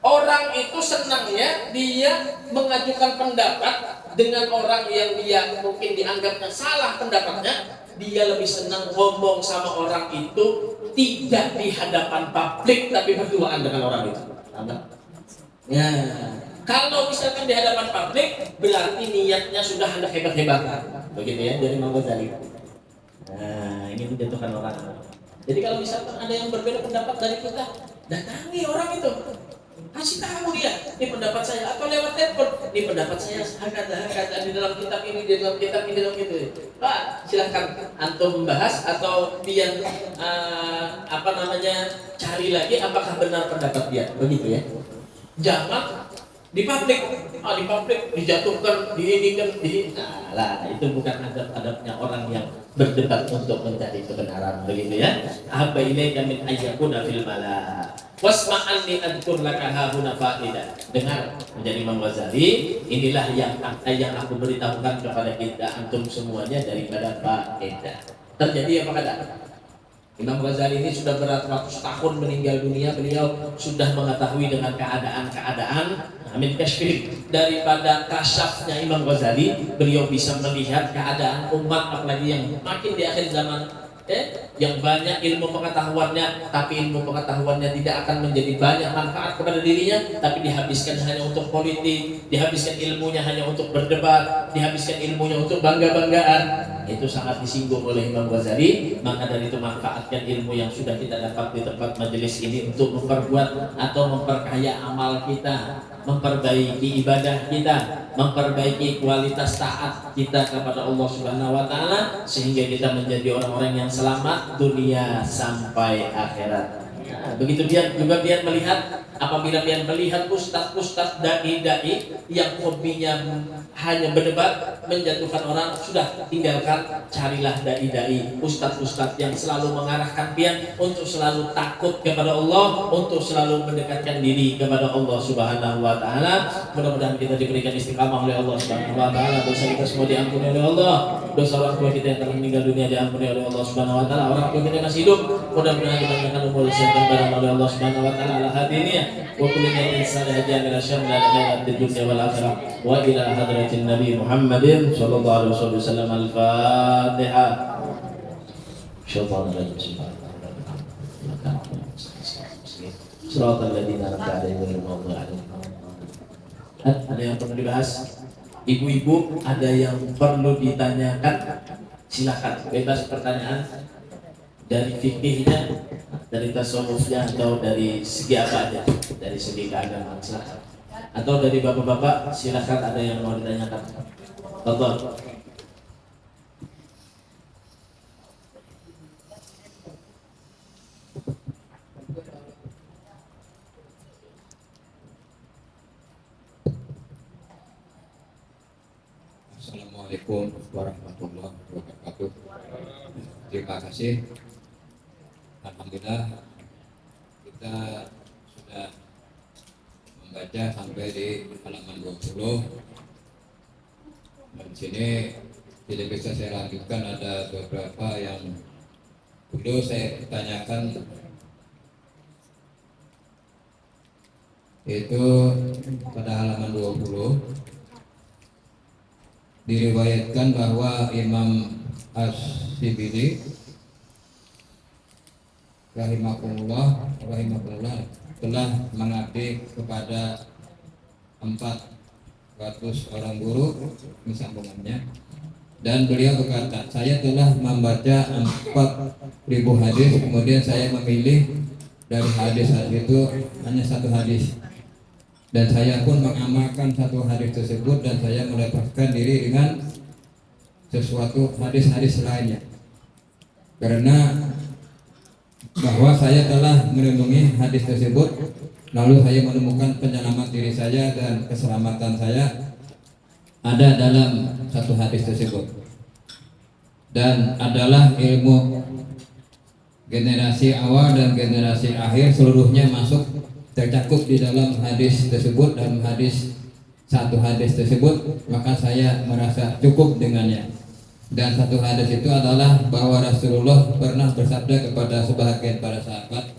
Orang itu senangnya dia mengajukan pendapat dengan orang yang dia mungkin dianggapnya salah pendapatnya. Dia lebih senang ngomong sama orang itu tidak di hadapan publik tapi berduaan dengan orang itu. Ya, kalau misalkan di hadapan publik berarti niatnya sudah hendak hebat-hebat, begitu ya, dari Imam Ghazali. Nah, ini menjatuhkan orang. Jadi kalau misalkan ada yang berbeda pendapat dari kita, datangi orang itu, kasih tahu dia, ini pendapat saya, atau lewat telepon, ini pendapat saya, kata di dalam kitab ini, di dalam kitab ini, di dalam itu. Pak, silahkan antum membahas atau dia cari lagi apakah benar pendapat dia, begitu ya. Jangan di publik, dijatuhkan, nah, itu bukan adab-adabnya orang yang berdebat untuk mencari kebenaran, begitu ya. Habba ilaika min ayyakuna fil mala wasma'an li adkur laka hahuna fa'idah. Dengar, menjadi Imam Ghazali, inilah yang aku beritahukan kepada kita antum semuanya daripada fa'idah. Terjadi apa kata? Imam Ghazali ini sudah beratus-ratus tahun meninggal dunia, beliau sudah mengetahui dengan keadaan-keadaan amin kasyfih daripada kasyafnya Imam Ghazali, beliau bisa melihat keadaan umat apalagi yang makin di akhir zaman yang banyak ilmu pengetahuannya, tapi ilmu pengetahuannya tidak akan menjadi banyak manfaat kepada dirinya, tapi dihabiskan hanya untuk politik, dihabiskan ilmunya hanya untuk berdebat, dihabiskan ilmunya untuk bangga-banggaan. Itu sangat disinggung oleh Imam Ghazali. Maka dari itu manfaatkan ilmu yang sudah kita dapat di tempat majelis ini untuk memperbuat atau memperkaya amal kita, memperbaiki ibadah kita, memperbaiki kualitas taat kita kepada Allah Subhanahu wa taala, sehingga kita menjadi orang-orang yang selamat dunia sampai akhirat. Nah, begitu biar melihat, apabila biar melihat ustaz-ustaz dai-dai yang hobinya hanya berdebat, menjatuhkan orang, sudah tinggalkan, carilah dai-dai, ustaz-ustaz yang selalu mengarahkan pian untuk selalu takut kepada Allah, untuk selalu mendekatkan diri kepada Allah Subhanahu wa taala. Mudah-mudahan kita diberikan istiqamah oleh Allah Subhanahu wa taala, dosa kita semua diampuni oleh Allah, dosa orang tua kita yang telah meninggal dunia diampuni oleh Allah Subhanahu wa taala, orang tua kita yang masih hidup mudah-mudahan dipanjangkan umur sehat dan barang oleh Allah Subhanahu wa taala. Ala hadiniya wa kulli insan hadiyan ila syamil al-hayat dunya wal akhirah wa ila hadratin Nabi Muhammadin sallallahu alaihi wasallam. Al-Fatihah. Syaitan rajim. Shiratal ladzina an'amta 'alaihim ghairil maghdubi 'alaihim. Ada yang perlu dibahas? Ibu-ibu, ada yang perlu ditanyakan? Silakan, bebas pertanyaan, dari fikihnya, dari tasawufnya, atau dari segi apa aja, dari segi keagamaan, silakan. Atau dari bapak-bapak, silakan, ada yang mau ditanyakan. Tafadhol. Assalamualaikum warahmatullahi wabarakatuh. Terima kasih. Alhamdulillah kita sudah membaca sampai di halaman 20. Dan sini tidak bisa saya lanjutkan, ada beberapa yang perlu saya tanyakan, yaitu pada halaman 20 diriwayatkan bahwa Imam Asy-Syibili rahimahullah telah mengabdi kepada 400 orang guru, ini sambungannya, dan beliau berkata, saya telah membaca 4.000 hadis, kemudian saya memilih dari hadis itu hanya satu hadis, dan saya pun mengamalkan satu hadis tersebut dan saya melepaskan diri dengan sesuatu hadis-hadis lainnya, karena bahwa saya telah merenungi hadis tersebut, lalu saya menemukan penyelamat diri saya dan keselamatan saya ada dalam satu hadis tersebut, dan adalah ilmu generasi awal dan generasi akhir seluruhnya masuk tercakup di dalam hadis tersebut, dan satu hadis tersebut maka saya merasa cukup dengannya. Dan satu hadis itu adalah bahwa Rasulullah pernah bersabda kepada sebahagian para sahabat,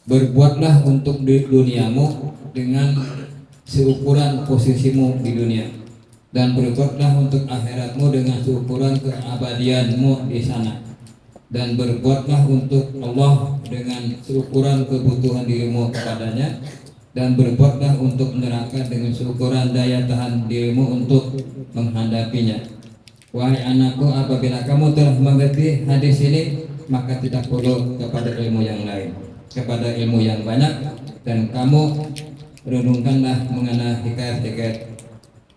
berbuatlah untuk di duniamu dengan seukuran posisimu di dunia, dan berbuatlah untuk akhiratmu dengan seukuran keabadianmu di sana, dan berbuatlah untuk Allah dengan seukuran kebutuhan dirimu kepadanya, dan berbuatlah untuk neraka dengan seukuran daya tahan dirimu untuk menghadapinya. Wahai anakku, apabila kamu telah mengerti hadis ini, maka tidak perlu kepada ilmu yang lain, kepada ilmu yang banyak, dan kamu renungkanlah mengenai hikayat-hikayat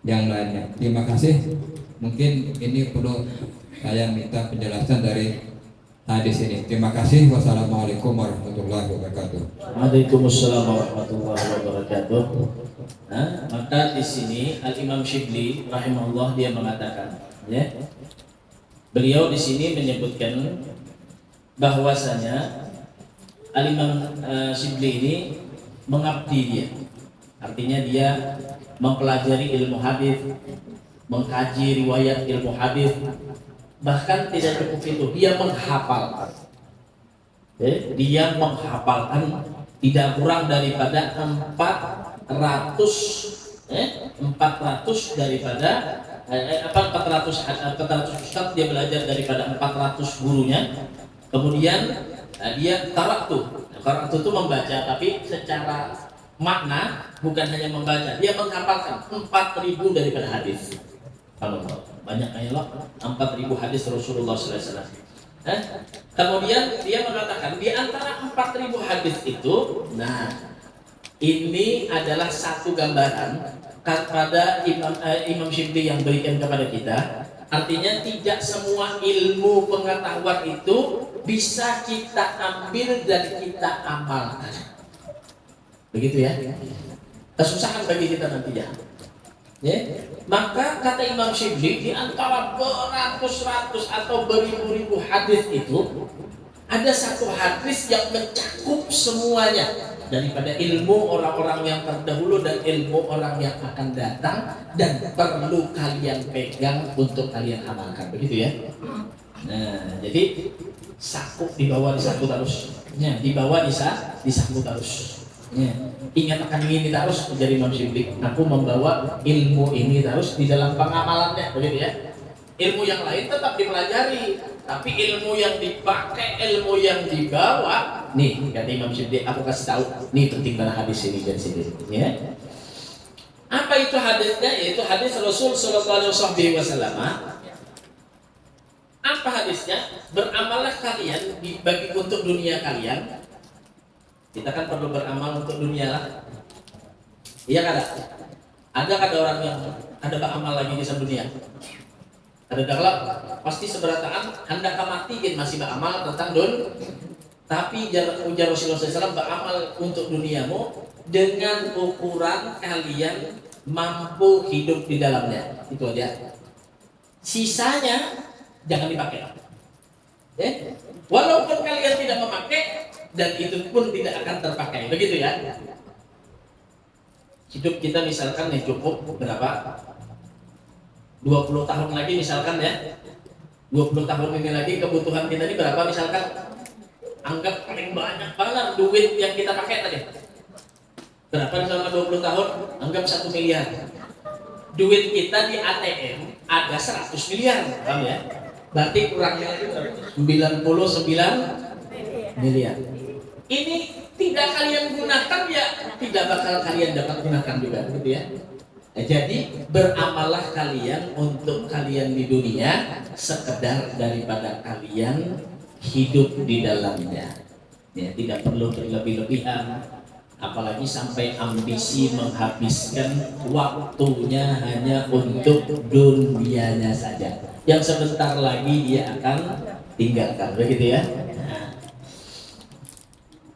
yang lainnya. Terima kasih. Mungkin ini perlu saya minta penjelasan dari hadis ini. Terima kasih. Wassalamualaikum warahmatullahi wabarakatuh. Waalaikumsalam warahmatullahi wabarakatuh. Nah, maka di sini Al Imam Syibli rahimahullah dia mengatakan, ya, beliau di sini menyebutkan bahwasanya Al Imam Syibli ini mengabdi dia, artinya dia mempelajari ilmu hadis, mengkaji riwayat ilmu hadis. Bahkan tidak cukup itu, dia menghafalkan. Dia menghafalkan tidak kurang daripada 400 daripada 400 ustaz dia belajar daripada 400 gurunya. Kemudian dia taraktu itu membaca, tapi secara makna bukan hanya membaca, dia menghafalkan 4.000 daripada hadis. Banyak ayat 4.000 hadis Rasulullah SAW. Kemudian dia mengatakan di antara 4.000 hadis itu, nah ini adalah satu gambaran kepada Imam Syibli yang berikan kepada kita. Artinya tidak semua ilmu pengetahuan itu bisa kita ambil dan kita amalkan. Begitu ya. Kesusahan bagi kita nantinya. Ya. Maka kata Imam Syibli, di antara beratus-ratus atau beribu-ribu hadis itu ada satu hadis yang mencakup semuanya daripada ilmu orang-orang yang terdahulu dan ilmu orang yang akan datang, dan perlu kalian pegang untuk kalian amalkan. Begitu ya. Nah, jadi saku dibawa di saku terus. Ya, dibawa di saku terus. Ya. Ingat akan ini terus menjadi Imam Syibli. Aku membawa ilmu ini terus di dalam pengamalannya, begitu ya. Ilmu yang lain tetap dipelajari, tapi ilmu yang dipakai, ilmu yang dibawa, nih kata Imam Syibli, aku kasih tahu, nih penting banget hadis ini dari sini. Ya. Apa itu hadisnya? Yaitu hadis Rasul Sallallahu Alaihi Wasallam. Apa hadisnya? Beramallah kalian bagi untuk dunia kalian. Kita kan perlu beramal untuk dunia lah. Iya kan? Ada orang yang ada beramal lagi di dunia. Ada dalam pasti seberataan hendak mati masih beramal tentang tapi ujar Rasulullah SAW, beramal untuk duniamu dengan ukuran kalian mampu hidup di dalamnya. Itu aja. Sisanya jangan dipakai. Walaupun kalian tidak memakai, dan itu pun tidak akan terpakai. Begitu ya. Hidup kita misalkan nih cukup berapa? 20 tahun lagi misalkan ya. 20 tahun ini lagi kebutuhan kita ini berapa misalkan? Anggap paling banyak banget duit yang kita pakai tadi. Berapa selama 20 tahun? Anggap 1 miliar. Duit kita di ATM ada 100 miliar, paham ya? Berarti kurangnya itu 99 miliar. Ini tidak kalian gunakan, ya tidak bakal kalian dapat gunakan juga, gitu ya. Jadi beramallah kalian untuk kalian di dunia sekedar daripada kalian hidup di dalamnya. Ya, tidak perlu berlebih-lebihan. apalagi sampai ambisi menghabiskan waktunya hanya untuk dunianya saja, yang sebentar lagi dia akan tinggalkan, begitu ya. Nah,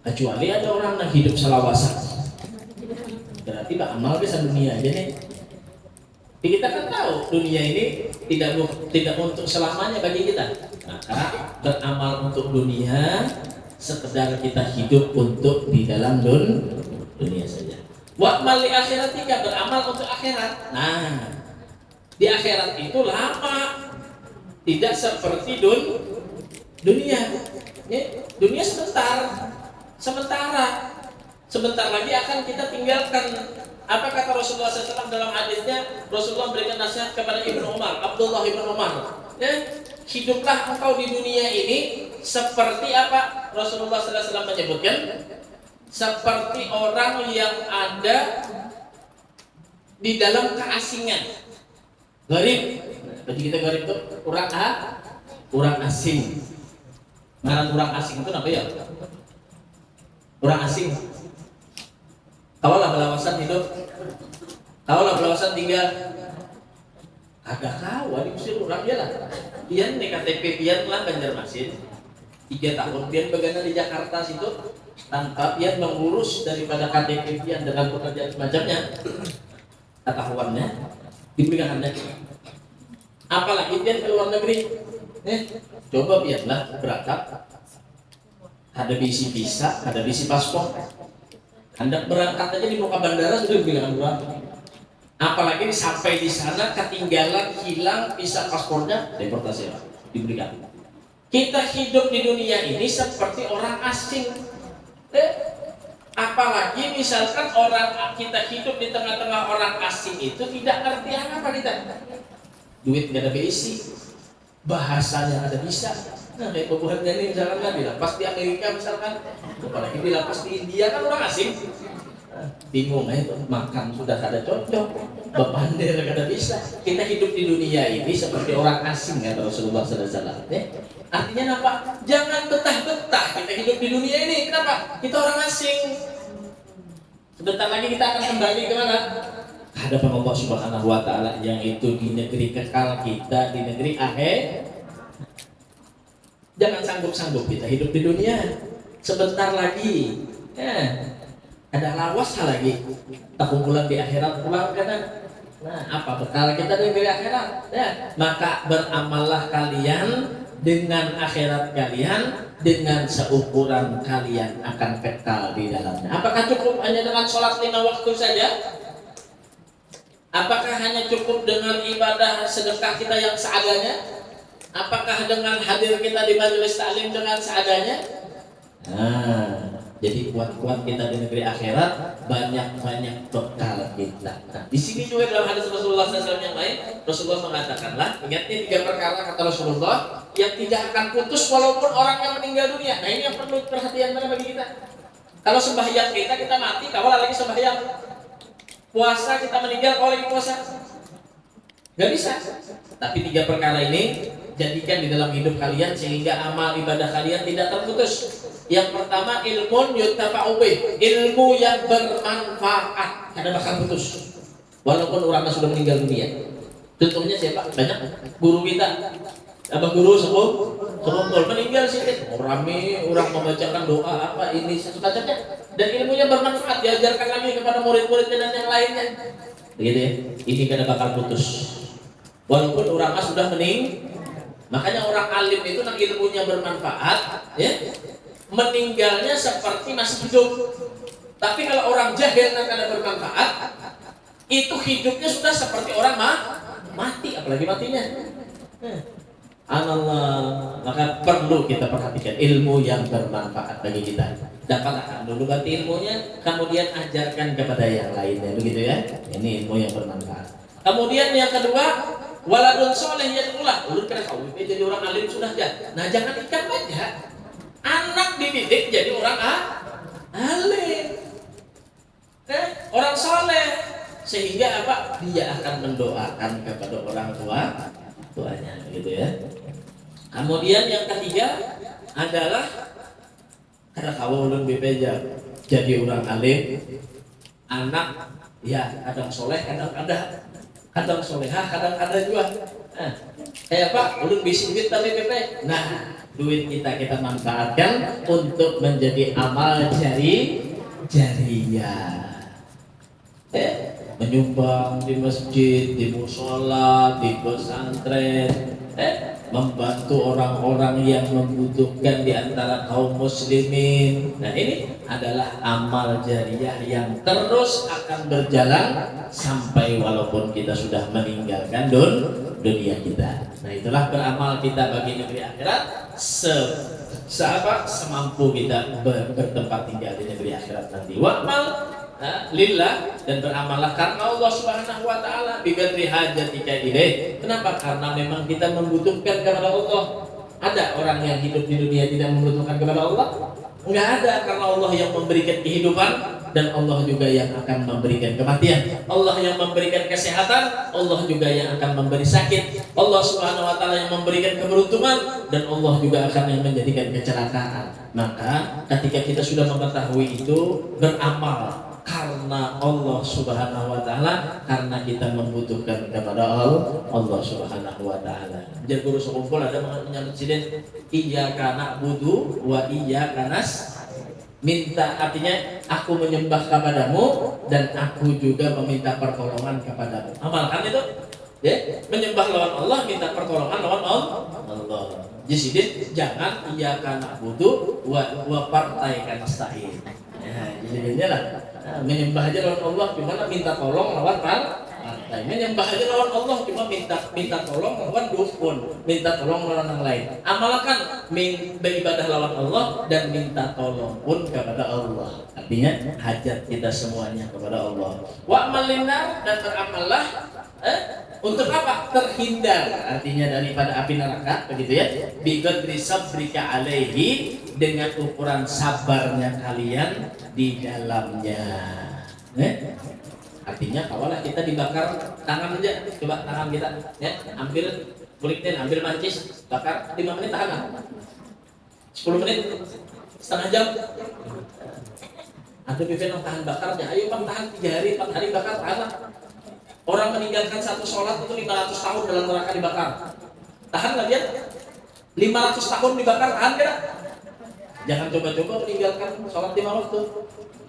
kecuali ada orang yang hidup selawasan, berarti beramal bisa dunia aja nih. Jadi kita kan tahu dunia ini tidak untuk selamanya bagi kita, maka beramal untuk dunia sekedar kita hidup untuk di dalam dunia saja. Wa'mal li akhiratika, beramal untuk akhirat. Nah, di akhirat itu lama, tidak seperti dunia. Ya, dunia sebentar lagi akan kita tinggalkan. Apa kata Rasulullah SAW dalam hadisnya? Rasulullah memberikan nasihat kepada Abdullah ibn Umar. Ya, hiduplah engkau di dunia ini seperti apa? Rasulullah SAW menyebutkan seperti orang yang ada di dalam keasingan. Gharib. Bagi kita gharib itu orang asing. Ngaran orang asing itu apa ya? Orang asing. Kaulah belawasan hidup. Kaulah belawasan tinggal. Agak kawan di Mesir orang dia lah. Pian di KTP pian lah Banjarmasin 3 tahun pian bagana di Jakarta situ tanpa pian mengurus daripada KTP pian dengan pekerjaan semacamnya, ketahuannya diberikannya. Apalagi pian ke luar negeri, coba pianlah berangkat, ada bisi visa, ada bisi paspor, hendak berangkat aja di muka bandara sudah dibilang berapa. Apalagi sampai di sana ketinggalan, hilang visa paspornya, deportasi diberikan. Kita hidup di dunia ini seperti orang asing. Apalagi misalkan kita hidup di tengah-tengah orang asing itu tidak ngerti apa kita. Duit nggak ada berisi, bahasanya ada bisa. Nah, kayak pembuatnya ini misalkan kan dilapas di Amerika misalkan, apalagi dilapas di India kan orang asing. Bingung itu, makan sudah kada cocok, bepander kada bisa. Kita hidup di dunia ini seperti orang asing, kata Rasulullah SAW. Artinya apa? Jangan betah-betah kita hidup di dunia ini. Kenapa? Kita orang asing. Sebentar lagi kita akan kembali ke mana? Hadapan Allah Subhanahu wa Ta'ala, yang itu di negeri kekal, kita di negeri akhir. Jangan sanggup-sanggup kita hidup di dunia. Sebentar lagi ada lawas lagi, tak kumpulan di akhirat pulang kanan. Nah, apa bekal kita di akhirat? Ya, maka beramallah kalian dengan akhirat kalian, dengan seukuran kalian akan kekal di dalamnya. Apakah cukup hanya dengan sholat 5 waktu saja? Apakah hanya cukup dengan ibadah sedekah kita yang seadanya? Apakah dengan hadir kita di majelis taklim dengan seadanya? Nah, jadi kuat-kuat kita di negeri akhirat, banyak-banyak bekal kita. Nah, di sini juga dalam hadis Rasulullah SAW yang lain, Rasulullah mengatakanlah, ingat ini 3 perkara kata Rasulullah yang tidak akan putus walaupun orang yang meninggal dunia. Nah, ini yang perlu perhatian mana bagi kita. Kalau sembahyang kita mati, kawal lagi sembahyang. Puasa kita meninggal, kawal lagi puasa. Gak bisa. Tapi 3 perkara ini jadikan di dalam hidup kalian sehingga amal ibadah kalian tidak terputus. Yang pertama, ilmun yuntafa'u bih, ilmu yang bermanfaat, kada bakal putus walaupun orangnya sudah meninggal dunia. Contohnya siapa? Banyak guru kita, abang guru sepuh meninggal sih, orang membacakan doa apa ini semacamnya, dan ilmunya bermanfaat, diajarkan lagi kepada murid-muridnya dan yang lainnya. Begitu ya, ini kada bakal putus walaupun orangnya sudah meninggal. Makanya orang alim itu yang ilmunya bermanfaat, ya, meninggalnya seperti masih hidup. Tapi kalau orang jahil yang kada bermanfaat, itu hidupnya sudah seperti orang mati, apalagi matinya. Allah, maka perlu kita perhatikan ilmu yang bermanfaat bagi kita. Dapatkan dulu ganti ilmunya, kemudian ajarkan kepada yang lainnya, begitu ya. Ini ilmu yang bermanfaat. Kemudian yang kedua, waladun soleh yadullah. Ulun kena kau jadi orang alim sudah ya. Nah, jangan ikan aja. Anak dididik jadi orang alim, orang soleh, sehingga apa? Dia akan mendoakan kepada orang tuanya, gitu ya. Kemudian yang ketiga adalah Karena kalau ulun bebeja jadi orang alim, anak ya kadang soleh, kadang ada, kadang solehah, kadang ada juga. Nah, kayak Pak, ulun bisi duit tapi bebe. Nah, duit kita manfaatkan untuk menjadi amal jariyah. Menyumbang di masjid, di musola, di pesantren, membantu orang-orang yang membutuhkan di antara kaum muslimin. Nah, ini adalah amal jariyah yang terus akan berjalan sampai walaupun kita sudah meninggalkan dunia kita. Nah, itulah beramal kita bagi negeri akhirat semampu kita bertempat tinggal di negeri akhirat nanti. Wa'mal lillah, dan beramallah karena Allah Subhanahu wa taala biqadri hajatika ilaih. Kenapa? Karena memang kita membutuhkan kepada Allah. Ada orang yang hidup di dunia tidak membutuhkan kepada Allah? Enggak ada, karena Allah yang memberikan kehidupan dan Allah juga yang akan memberikan kematian. Allah yang memberikan kesehatan, Allah juga yang akan memberi sakit. Allah Subhanahu wa taala yang memberikan keberuntungan dan Allah juga akan yang menjadikan kecelakaan. Maka ketika kita sudah mengetahui itu, beramal karena Allah Subhanahu wa taala, karena kita membutuhkan kepada Allah Subhanahu wa taala. Jadi guru sekumpul ada menyambut sini, iyyaka na'budu wa iyyaka minta, artinya aku menyembah kepadamu dan aku juga meminta pertolongan kepadamu. Amalkan itu, ya, menyembah lawan Allah, minta pertolongan lawan Allah. Jadi jangan iyyaka na'budu wa partai nasta'in. Ya, jadi lah. Menyembah aja lawan Allah, gimana minta tolong lawan partai. Menyembah aja lawan Allah, cuma minta tolong lawan dukun, minta tolong lawan yang lain. Amalkan beribadah lawan Allah dan minta tolong pun kepada Allah. Artinya hajat kita semuanya kepada Allah. Wa'mal linnar, dan beramallah untuk apa? Terhindar, artinya daripada api neraka, begitu ya. Biqadri sabrika alaihi, dengan ukuran sabarnya kalian di dalamnya. Artinya kawalah kita dibakar tangan aja, coba tangan kita, ya, ambil kulitnya, ambil mancis, bakar 5 menit tahan, 10 menit, setengah jam. Ada pimpin yang tahan bakarnya, ayo bang tahan 3 hari, 4 hari bakar, tahan. Orang meninggalkan satu sholat itu 500 tahun dalam neraka dibakar. Tahan nggak dia? 500 tahun dibakar, tahan kira? Jangan coba-coba meninggalkan sholat 5 waktu.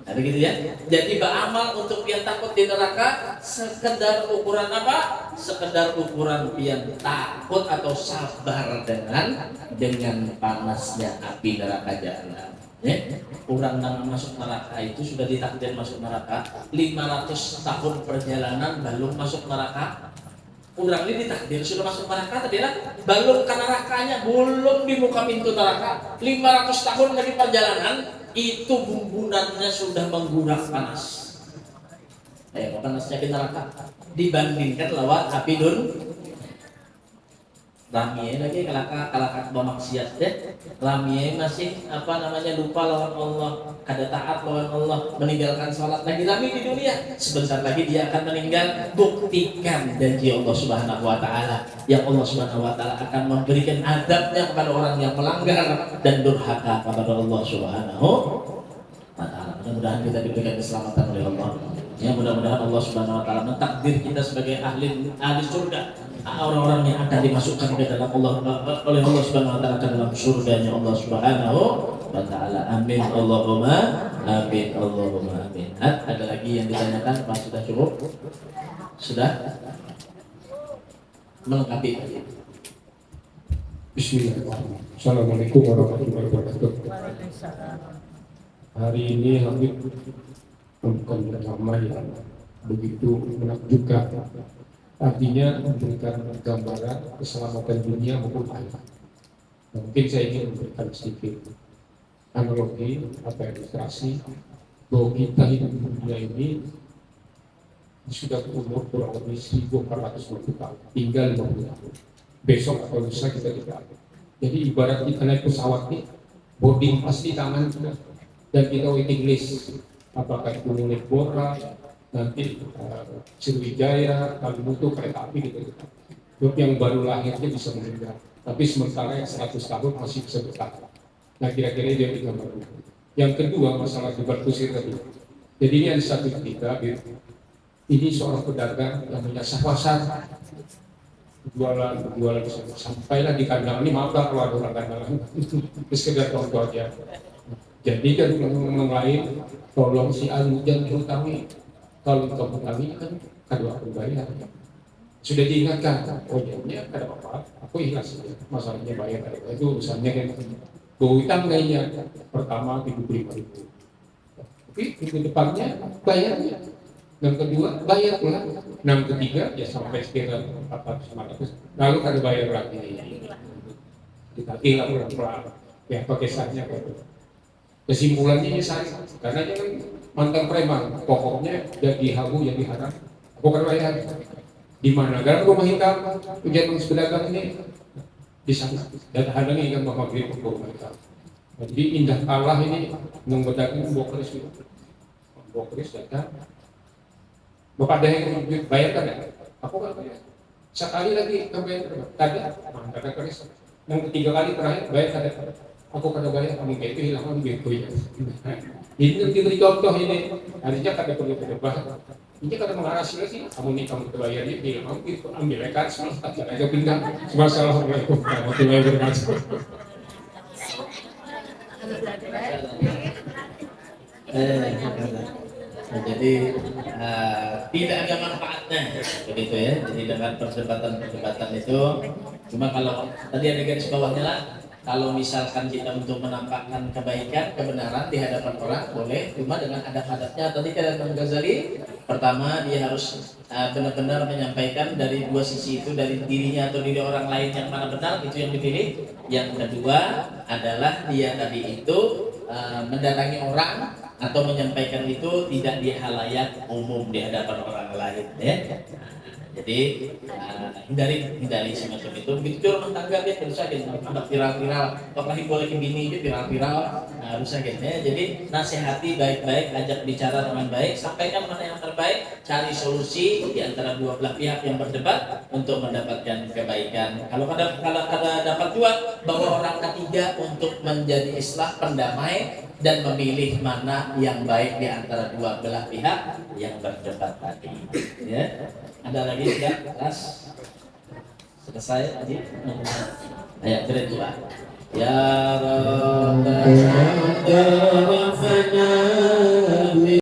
Nah, begitu ya. Jadi beramal untuk yang takut di neraka, sekedar ukuran apa? Sekedar ukuran yang takut atau sabar dengan panasnya api neraka jahanam. Ya, orang yang masuk neraka itu sudah ditakdir masuk neraka 500 tahun perjalanan belum masuk neraka. Orang ini ditakdir sudah masuk neraka, tapi belum ke nerakanya, belum di muka pintu neraka. 500 tahun lagi perjalanan, itu bumbunannya sudah menggurak panas. Panasnya di neraka dibandingkan lawan api Lamie lagi kalakat bermaksiat deh. Lamie masih lupa lawan Allah, kada taat lawan Allah, meninggalkan sholat lagi Lamie di dunia. Sebentar lagi dia akan meninggal. Buktikan janji Allah Subhanahu wa taala, yang Allah Subhanahu wa taala akan memberikan adabnya kepada orang yang melanggar dan durhaka kepada Allah Subhanahu wa taala. Mudah-mudahan kita diberikan keselamatan oleh Allah. Ya, mudah-mudahan Allah Subhanahu wa taala mentakdir kita sebagai ahli surga, orang-orang yang akan dimasukkan ke dalam oleh Allah Subhanahu wa taala ke dalam surganya Allah Subhanahu wa taala. Amin Allahumma amin Allahumma amin. Ada lagi yang ditanyakan? Apa sudah cukup? Sudah melengkapi. Bismillahirrahmanirrahim. Assalamualaikum warahmatullahi wabarakatuh. Hari ini Habib membuka drama yang begitu menakjubkan. Artinya memberikan gambaran keselamatan dunia maupun akhirat. Mungkin saya ingin memberikan sedikit analogi atau ilustrasi bahwa kita hidup di dunia ini sudah berumur kurang lebih 1450 tahun, tinggal 50 tahun. Besok atau lusa kita tidak ada. Jadi ibarat kita naik pesawat nih, boarding pass di tangan kita, dan kita waiting list. Apakah itu milik Bora, nanti Sriwijaya, kalau butuh kereta api gitu. Untuk yang baru lahirnya bisa meninggal, tapi sementara yang 100 tahun masih bisa bertahan. Nah, kira-kira itu yang digambarkan. Yang kedua masalah debat kusir tadi. Jadi ini ada satu cerita, ini seorang pedagang yang punya pasar, jualan sampailah di kandang ini, maaf lah kalau ada orang kandang sekedar contoh aja. Jadi kan orang lain, tolong si Anu jangan diutangi, kalau kamu utangi kan kedua aku bayar. Sudah diingatkan, oh ya ada apa-apa, aku ikhlas masalahnya bayar, itu urusannya kan. Utang kayaknya pertama 75.000, tapi minggu depannya bayarnya, yang kedua bayar pula, yang ketiga ya sampai sekitar 400-500, lalu ada bayar lagi. Kita tinggal pelan-pelan, ya pakai saatnya. Kesimpulannya ini saya, karena dia kan mantan preman, pokoknya jadi habu, jadi haram, bukan bayar. Di mana? Karena rumah hitam, ujian pedagang ini di sana, dan hadangi kan bapak beri rumah hitam. Jadi indah Allah ini membedakan bawa keris datang. Bapak ada yang bayar kan ya? Aku kan bayar. Sekali lagi bayar kada, kada keris. Yang ketiga kali terakhir bayar kada. Aku kada bayar, kamu kayak itu hilang gitu ya. Ini diberi contoh ini, artinya kada perlu berdebat. Ini kada mengarasi lagi, kamu nih kamu terbayar ini, bilang kamu itu ambil lekat, aja pindah. Assalamualaikum warahmatullahi wabarakatuh. Jadi tidak ada manfaatnya begitu ya. Jadi dengan perdebatan itu, cuma kalau tadi ada garis bawahnya lah, kalau misalkan kita untuk menampakkan kebaikan, kebenaran di hadapan orang boleh, cuma dengan adab-adabnya. Tadi kata Imam Ghazali, pertama dia harus benar-benar menyampaikan dari dua sisi itu, dari dirinya atau diri orang lain yang mana benar, itu yang dipilih. Yang kedua adalah dia tadi itu mendatangi orang atau menyampaikan itu tidak di halayak umum di hadapan orang lain ya. Jadi hindari semacam itu. Begitu rumah tangga dia harus aja tambah viral-viral, apalagi boleh ke bini itu viral-viral, harus aja ya. Jadi nasihati baik-baik, ajak bicara dengan baik, sampaikan mana yang terbaik, cari solusi di antara dua belah pihak yang berdebat untuk mendapatkan kebaikan. Kalau ada dapat dua, bawa orang ketiga untuk menjadi islah pendamai dan memilih mana yang baik di antara dua belah pihak yang berdebat tadi. Ya. Ada lagi sudah kelas selesai tadi. Ayo kedua. Ya Rabbana